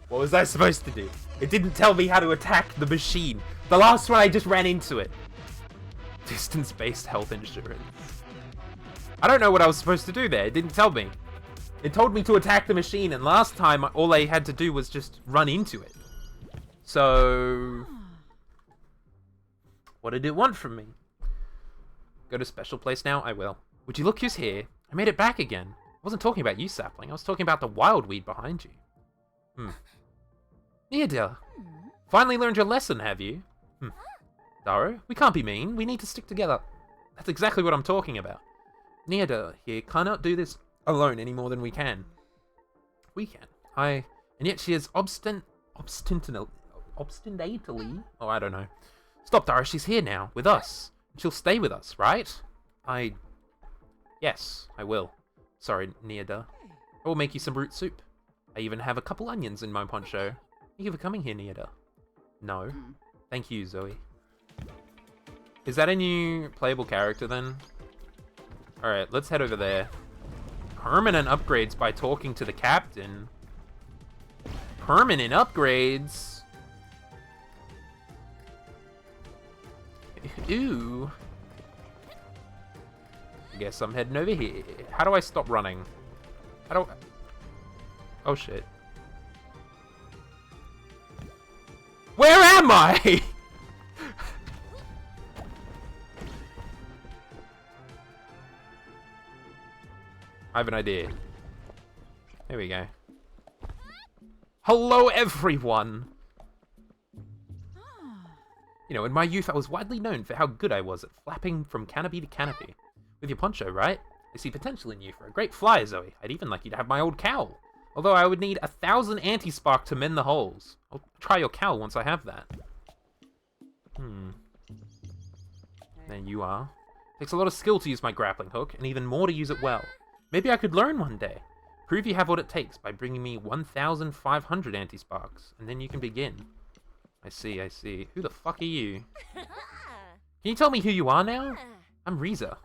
What was I supposed to do? It didn't tell me how to attack the machine. The last one, I just ran into it. Distance-based health insurance. I don't know what I was supposed to do there. It didn't tell me. It told me to attack the machine, and last time, all I had to do was just run into it. So... what did it want from me? Go to special place now? I will. Would you look who's here? I made it back again. I wasn't talking about you, sapling. I was talking about the wild weed behind you. Neodil, finally learned your lesson, have you? Daro, we can't be mean. We need to stick together. That's exactly what I'm talking about. Neodil here cannot do this alone any more than we can. We can. And yet she is obstinately... Oh, I don't know. Stop, Daro. She's here now, with us. She'll stay with us, right? Yes, I will. Sorry, Neodil. I will make you some root soup. I even have a couple onions in my poncho. Thank you for coming here, Neodil. No. Thank you, Zoe. Is that a new playable character, then? Alright, let's head over there. Permanent upgrades by talking to the captain. Permanent upgrades? Ooh. I guess I'm heading over here. How do I stop running? How do I... Oh, shit. Where am I? I have an idea. There we go. Hello, everyone! You know, in my youth, I was widely known for how good I was at flapping from canopy to canopy. With your poncho, right? I see potential in you for a great flyer, Zoe. I'd even like you to have my old cowl. Although I would need 1,000 anti-spark to mend the holes. I'll try your cowl once I have that. There you are. Takes a lot of skill to use my grappling hook, and even more to use it well. Maybe I could learn one day. Prove you have what it takes by bringing me 1,500 anti-sparks, and then you can begin. I see, I see. Who the fuck are you? Can you tell me who you are now? I'm Riza.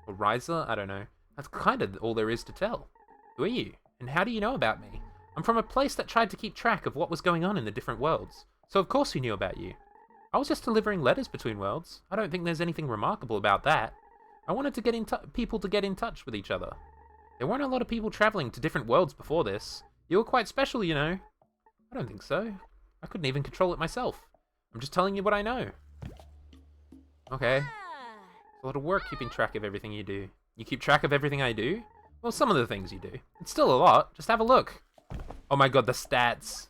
Or Riza? I don't know. That's kind of all there is to tell. Who are you? And how do you know about me? I'm from a place that tried to keep track of what was going on in the different worlds. So of course we knew about you. I was just delivering letters between worlds. I don't think there's anything remarkable about that. I wanted to get people to get in touch with each other. There weren't a lot of people traveling to different worlds before this. You were quite special, you know. I don't think so. I couldn't even control it myself. I'm just telling you what I know. Okay. It's a lot of work keeping track of everything you do. You keep track of everything I do? Well, some of the things you do. It's still a lot. Just have a look. Oh my god, the stats.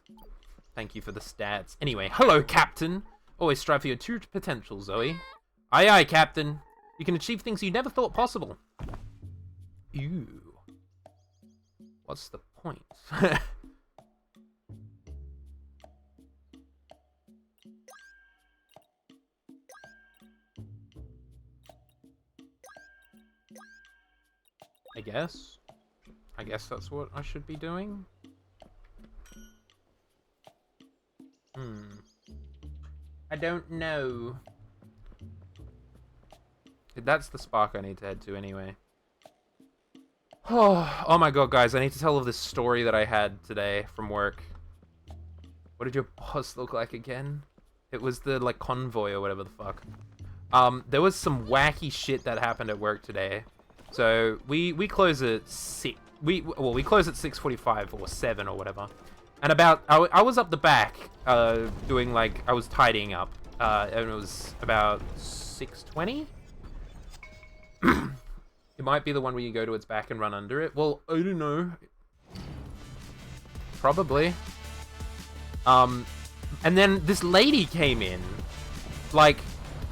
Thank you for the stats. Anyway, hello, Captain. Always strive for your true potential, Zoe. Aye, aye, Captain. You can achieve things you never thought possible. Ew. What's the point? I guess that's what I should be doing. I don't know. That's the spark I need to head to anyway. Oh my god, guys, I need to tell of this story that I had today from work. What did your boss look like again? It was the, like, convoy or whatever the fuck. There was some wacky shit that happened at work today. So, we close at 6. We close at 6:45 or 7 or whatever. And I was up the back, doing, like, I was tidying up. And it was about 6:20? It might be the one where you go to its back and run under it. Well, I don't know. Probably. And then this lady came in, like,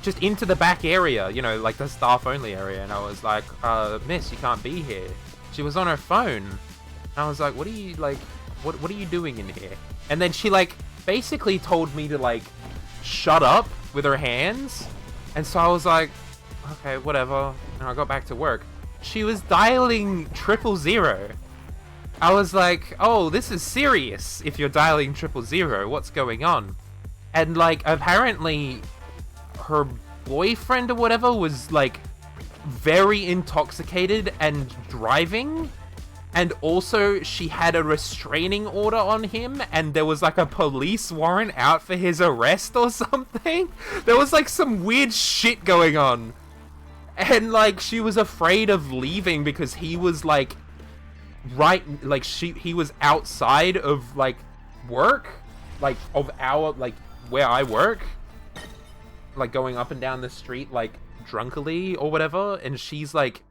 just into the back area, you know, like the staff only area. And I was like, miss, you can't be here. She was on her phone. And I was like, what are you, like, what are you doing in here? And then she, like, basically told me to, like, shut up with her hands. And so I was like, okay, whatever. And I got back to work. She was dialing 000. I was like, oh, this is serious. If you're dialing 000, what's going on? And, like, apparently her boyfriend or whatever was, like, very intoxicated and driving. And also, she had a restraining order on him, and there was, like, a police warrant out for his arrest or something. There was, like, some weird shit going on. And, like, she was afraid of leaving because he was, like, he was outside of, like, work. Like, of our, like, where I work. Like, going up and down the street, like, drunkily or whatever. And she's, like,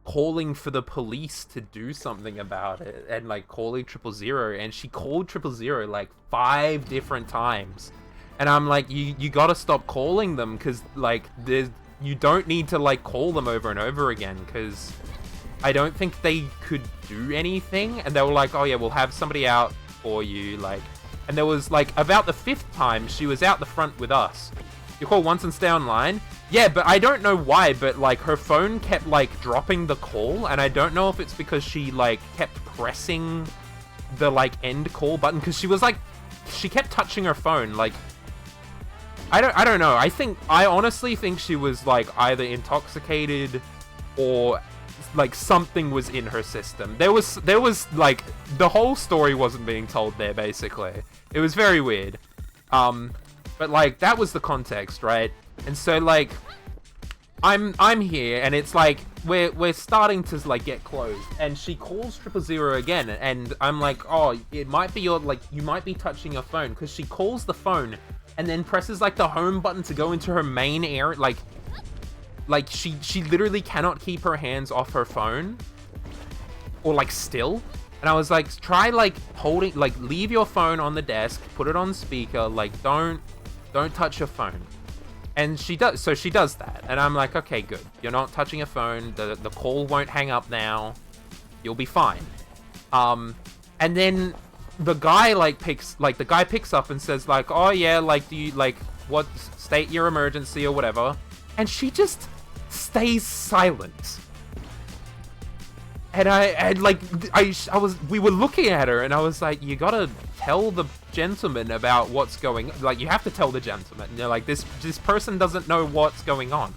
calling for the police to do something about it. And, like, calling 000. And she called 000, like, 5 different times. And I'm like, you gotta stop calling them, because, like, you don't need to, like, call them over and over again, because I don't think they could do anything. And they were like, oh yeah, we'll have somebody out for you, like, and there was, like, about the 5th time she was out the front with us. You call once and stay online? Yeah, but I don't know why, but, like, her phone kept, like, dropping the call, and I don't know if it's because she, like, kept pressing the, like, end call button, because she was, like, she kept touching her phone, like, I don't know. I honestly think she was, like, either intoxicated or, like, something was in her system. There was, like, the whole story wasn't being told there, basically. It was very weird. But, like, that was the context, right? And so, like, I'm here, and it's like, we're starting to, like, get close, and she calls 000 again, and I'm like, oh, it might be your, like, you might be touching your phone, because she calls the phone, and then presses, like, the home button to go into her main area, like, she literally cannot keep her hands off her phone, or, like, still. And I was like, try, like, holding, like, leave your phone on the desk, put it on speaker, like, don't touch your phone. And she does, so she does that, and I'm like, okay, good. You're not touching your phone, the call won't hang up now, you'll be fine. And then the guy, like, picks up and says, like, oh yeah, like, do you, like, what, state your emergency or whatever. And she just stays silent. we were looking at her, and I was like, you gotta tell the gentleman about what's going, like, you have to tell the gentleman, you know, like, this person doesn't know what's going on.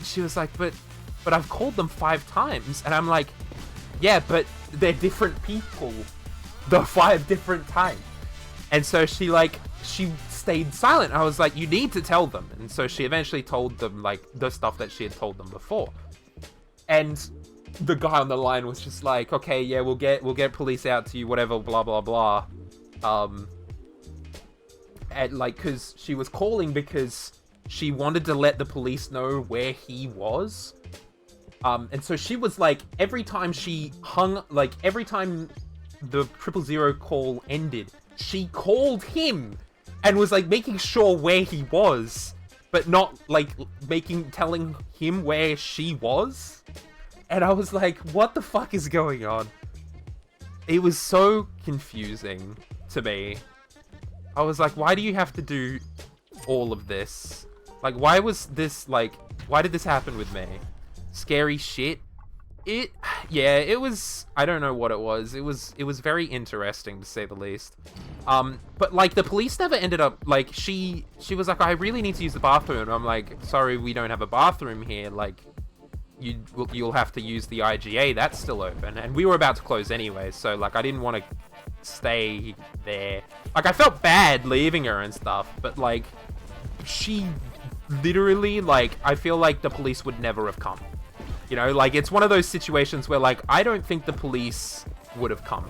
She was like, but I've called them 5 times, and I'm like, yeah, but they're different people the 5 different times. And so she stayed silent. I was like, you need to tell them. And so she eventually told them, like, the stuff that she had told them before. And the guy on the line was just like, okay, yeah, we'll get police out to you, whatever, blah, blah, blah. And, like, because she was calling because she wanted to let the police know where he was. And so she was like, every time she hung, like, every time the 000 call ended, she called him and was, like, making sure where he was, but not, like, telling him where she was. And I was like, what the fuck is going on? It was so confusing to me. I was like, why do you have to do all of this? Like, why did this happen with me? Scary shit. It was, I don't know what it was. It was very interesting, to say the least. But, like, the police never ended up, like, she was like, I really need to use the bathroom. I'm like, sorry, we don't have a bathroom here. Like, you'll have to use the IGA. That's still open. And we were about to close anyway, so, like, I didn't want to stay there. Like, I felt bad leaving her and stuff, but, like, she literally, like, I feel like the police would never have come. You know, like, it's one of those situations where, like, I don't think the police would have come.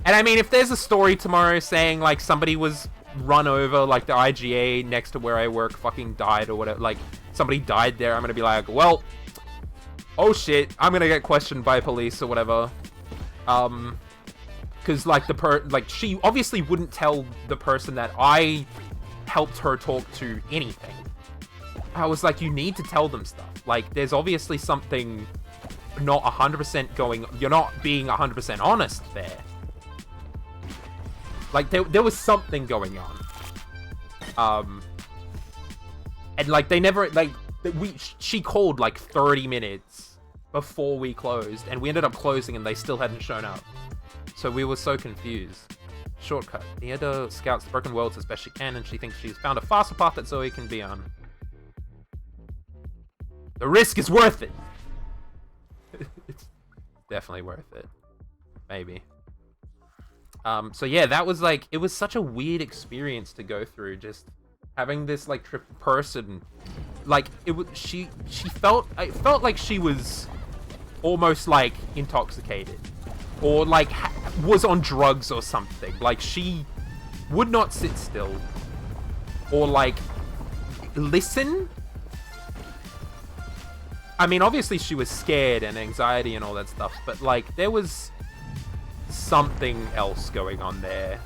And I mean, if there's a story tomorrow saying, like, somebody was run over, like, the IGA next to where I work fucking died or whatever, like, somebody died there, I'm gonna be like, well, oh shit, I'm gonna get questioned by police or whatever. Because, like, she obviously wouldn't tell the person that I helped her talk to anything. I was like, you need to tell them stuff. Like, there's obviously something not 100% going... You're not being 100% honest there. Like, there was something going on. And, like, they never... Like, she called, like, 30 minutes before we closed. And we ended up closing and they still hadn't shown up. So we were so confused. Shortcut. Nieto scouts the broken worlds as best she can, and she thinks she's found a faster path that Zoe can be on. The risk is worth it! It's definitely worth it. Maybe. So yeah, that was, like, it was such a weird experience to go through, just having this, like, person, like, she felt, I felt like she was almost, like, intoxicated. Or, like, was on drugs or something. Like, she would not sit still. Or, like, listen. I mean, obviously she was scared and anxiety and all that stuff. But, like, there was something else going on there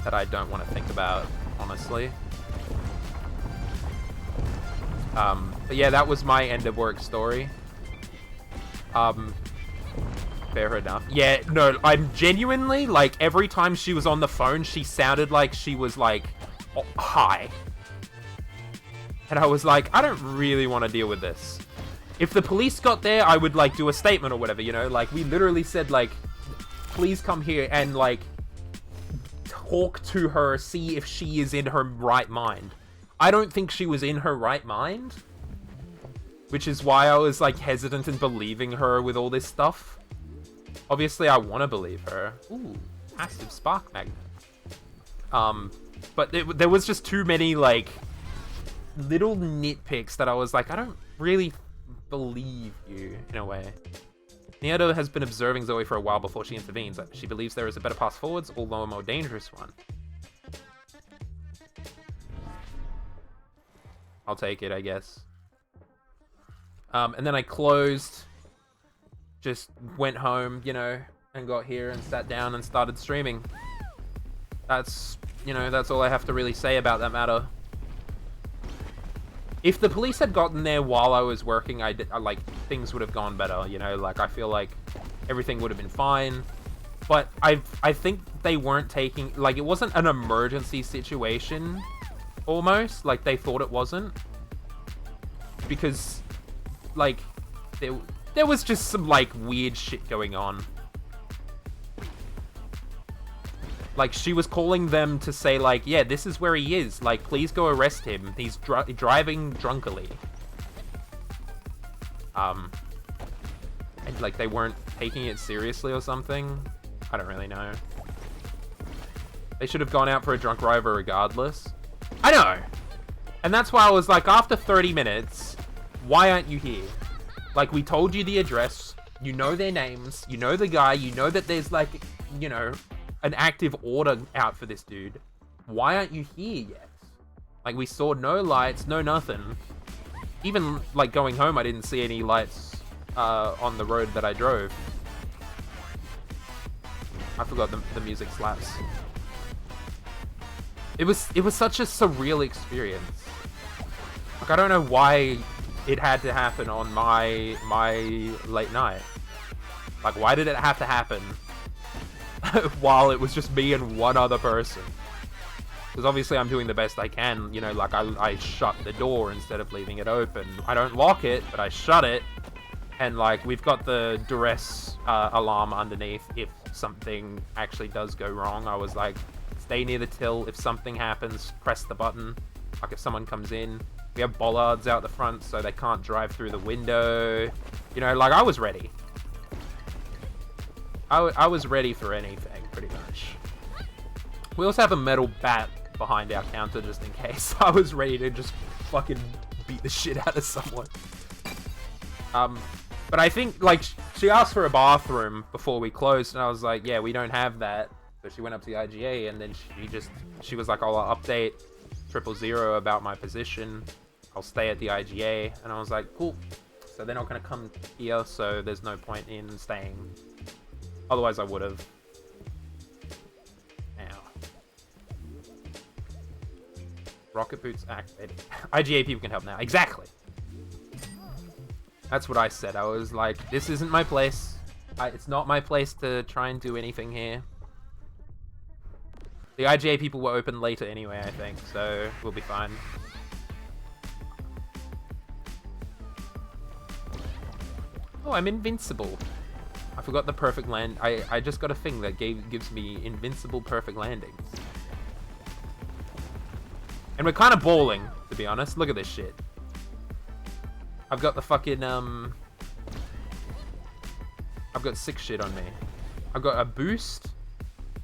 that I don't want to think about, honestly. But yeah, that was my end of work story. Fair enough. Yeah, no, I'm genuinely, like, every time she was on the phone, she sounded like she was, like, high. And I was like, I don't really want to deal with this. If the police got there, I would, like, do a statement or whatever, you know? Like, we literally said, like, please come here and, like, talk to her, see if she is in her right mind. I don't think she was in her right mind. Which is why I was, like, hesitant in believing her with all this stuff. Obviously, I want to believe her. Ooh, passive spark magnet. But there was just too many, like, little nitpicks that I was like, I don't really believe you, in a way. Nieto has been observing Zoe for a while before she intervenes. She believes there is a better path forwards, although a more dangerous one. I'll take it, I guess. And then I closed... Just went home, you know, and got here and sat down and started streaming. That's, you know, that's all I have to really say about that matter. If the police had gotten there while I was working, like, things would have gone better, you know? Like, I feel like everything would have been fine. But I think they weren't taking... Like, it wasn't an emergency situation, almost. Like, they thought it wasn't. Because, like... there was just some, like, weird shit going on. Like, she was calling them to say, like, yeah, this is where he is. Like, please go arrest him. He's driving drunkily. And, like, they weren't taking it seriously or something. I don't really know. They should have gone out for a drunk driver regardless. I know! And that's why I was like, after 30 minutes, why aren't you here? Like, we told you the address, you know their names, you know the guy, you know that there's, like, you know, an active order out for this dude. Why aren't you here yet? Like, we saw no lights, no nothing. Even, like, going home, I didn't see any lights on the road that I drove. I forgot the music slaps. It was such a surreal experience. Like, I don't know why it had to happen on my late night. Like, why did it have to happen while it was just me and one other person? Because obviously I'm doing the best I can, you know, like I shut the door instead of leaving it open. I don't lock it, but I shut it. And, like, we've got the duress alarm underneath if something actually does go wrong. I was like, stay near the till. If something happens, press the button. Like, if someone comes in. We have bollards out the front so they can't drive through the window. You know, like, I was ready. I was ready for anything, pretty much. We also have a metal bat behind our counter just in case. I was ready to just fucking beat the shit out of someone. But I think, like, she asked for a bathroom before we closed, and I was like, yeah, we don't have that. So she went up to the IGA, and then she was like, I'll update 000 about my position. I'll stay at the IGA. And I was like, cool. So they're not going to come here, so there's no point in staying. Otherwise, I would have. Now. Rocket boots activated. IGA people can help now. Exactly. That's what I said. I was like, this isn't my place. It's not my place to try and do anything here. The IGA people will open later anyway, I think, so we'll be fine. Oh, I'm invincible. I forgot the perfect land. I just got a thing that gives me invincible perfect landings. And we're kind of balling, to be honest. Look at this shit. I've got the fucking, I've got sick shit on me. I've got a boost.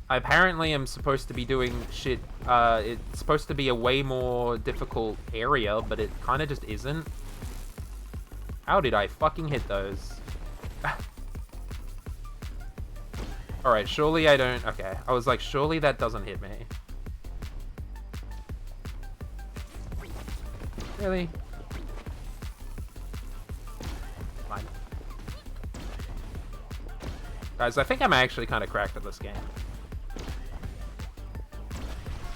I apparently am supposed to be doing shit, it's supposed to be a way more difficult area, but it kind of just isn't. How did I fucking hit those? Alright, surely I don't... Okay, I was like, surely that doesn't hit me. Really? Fine. Guys, I think I'm actually kind of cracked at this game.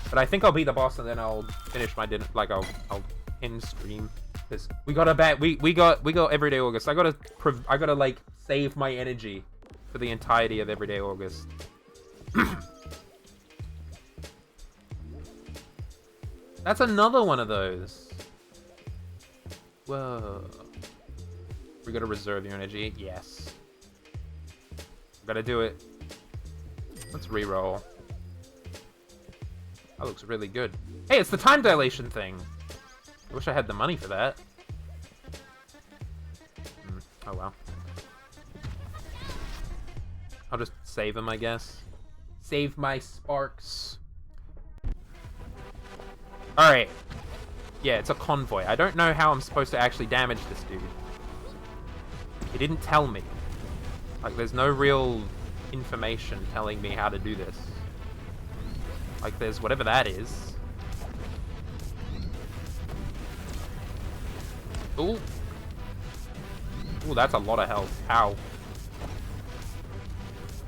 But I think I'll beat the boss and then I'll finish my dinner. Like, I'll end stream. Cause we got a bad... We got Everyday August. I gotta like save my energy for the entirety of Everyday August. That's another one of those. Whoa. We gotta reserve your energy. Yes. We gotta do it. Let's reroll. That looks really good. Hey, it's the time dilation thing. I wish I had the money for that. Oh well. I'll just save them, I guess. Save my sparks. Alright. Yeah, it's a convoy. I don't know how I'm supposed to actually damage this dude. He didn't tell me. Like, there's no real information telling me how to do this. Like, there's whatever that is. Ooh. Ooh, that's a lot of health. Ow.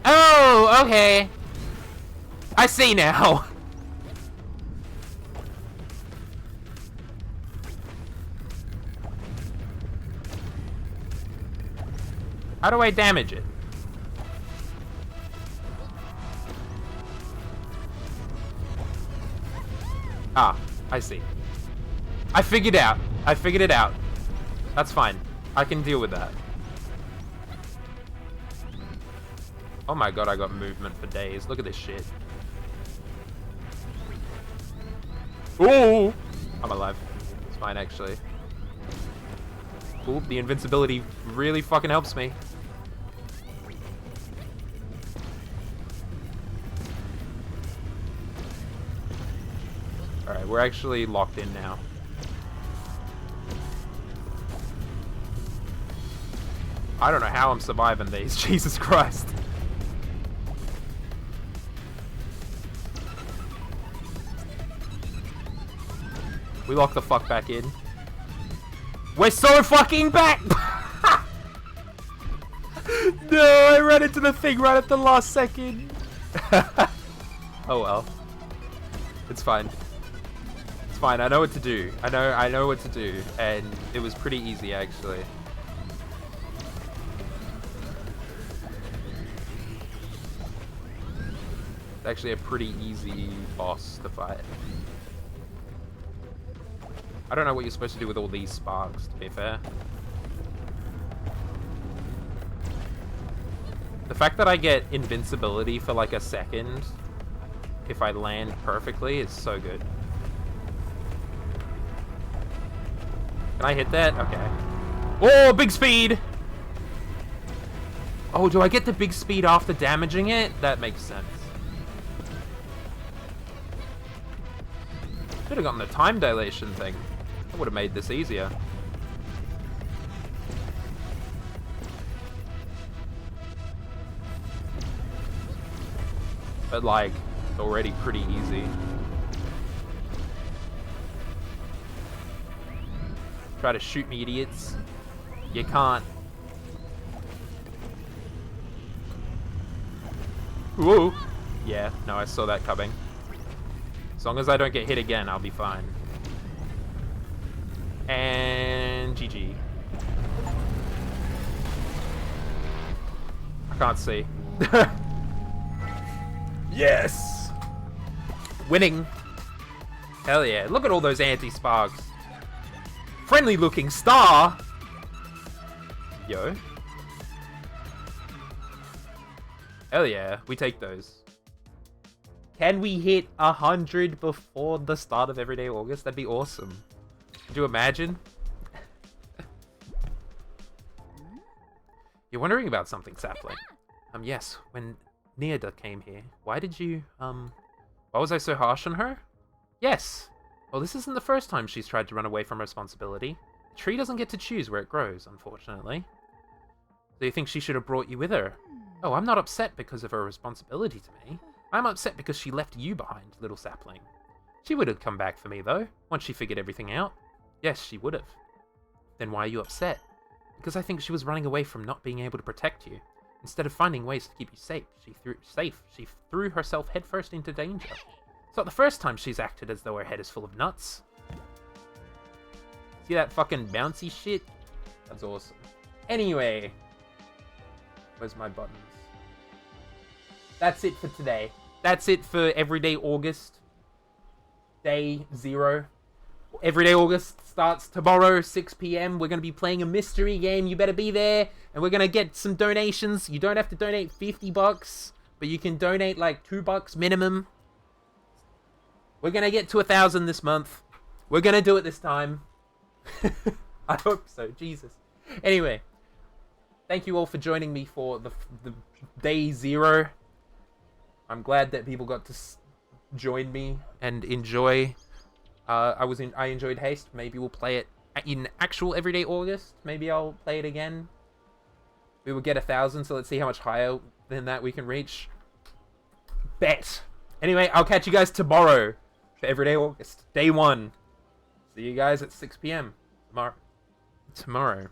Oh, okay. I see now. How do I damage it? Ah, I see. I figured it out. That's fine. I can deal with that. Oh my god, I got movement for days. Look at this shit. Ooh! I'm alive. It's fine, actually. Ooh, the invincibility really fucking helps me. Alright, we're actually locked in now. I don't know how I'm surviving these. Jesus Christ. We lock the fuck back in. We're so fucking back! No, I ran into the thing right at the last second. Oh well. It's fine. It's fine, I know what to do. I know what to do. And it was pretty easy, actually. It's actually a pretty easy boss to fight. I don't know what you're supposed to do with all these sparks, to be fair. The fact that I get invincibility for like a second if I land perfectly is so good. Can I hit that? Okay. Oh, big speed! Oh, do I get the big speed after damaging it? That makes sense. Should have gotten the time dilation thing. That would have made this easier. But like, it's already pretty easy. Try to shoot me, idiots. You can't. Whoa! Yeah, no, I saw that coming. As long as I don't get hit again, I'll be fine. And GG. I can't see. Yes! Winning. Hell yeah. Look at all those anti-sparks. Friendly looking star. Yo. Hell yeah. We take those. Can we hit 100 before the start of Everyday August? That'd be awesome. Could you imagine? You're wondering about something, Sapling. Yes, when Neoda came here, why did you, why was I so harsh on her? Yes! Well, this isn't the first time she's tried to run away from responsibility. The tree doesn't get to choose where it grows, unfortunately. Do you think she should have brought you with her? Oh, I'm not upset because of her responsibility to me. I'm upset because she left you behind, little Sapling. She would have come back for me, though, once she figured everything out. Yes, she would have. Then why are you upset? Because I think she was running away from not being able to protect you. Instead of finding ways to keep you safe, she threw herself headfirst into danger. It's not the first time she's acted as though her head is full of nuts. See that fucking bouncy shit? That's awesome. Anyway. Where's my buttons? That's it for today. That's it for Everyday August. Day 0. Everyday August starts tomorrow, 6 PM. We're going to be playing a mystery game. You better be there. And we're going to get some donations. You don't have to donate $50, but you can donate like $2 minimum. We're going to get to 1,000 this month. We're going to do it this time. I hope so. Jesus. Anyway, thank you all for joining me for the day 0. I'm glad that people got to join me and enjoy. I enjoyed Haste. Maybe we'll play it in actual Everyday August. Maybe I'll play it again. We will get 1,000, so let's see how much higher than that we can reach. Bet. Anyway, I'll catch you guys tomorrow for Everyday August, day 1. See you guys at 6 PM tomorrow.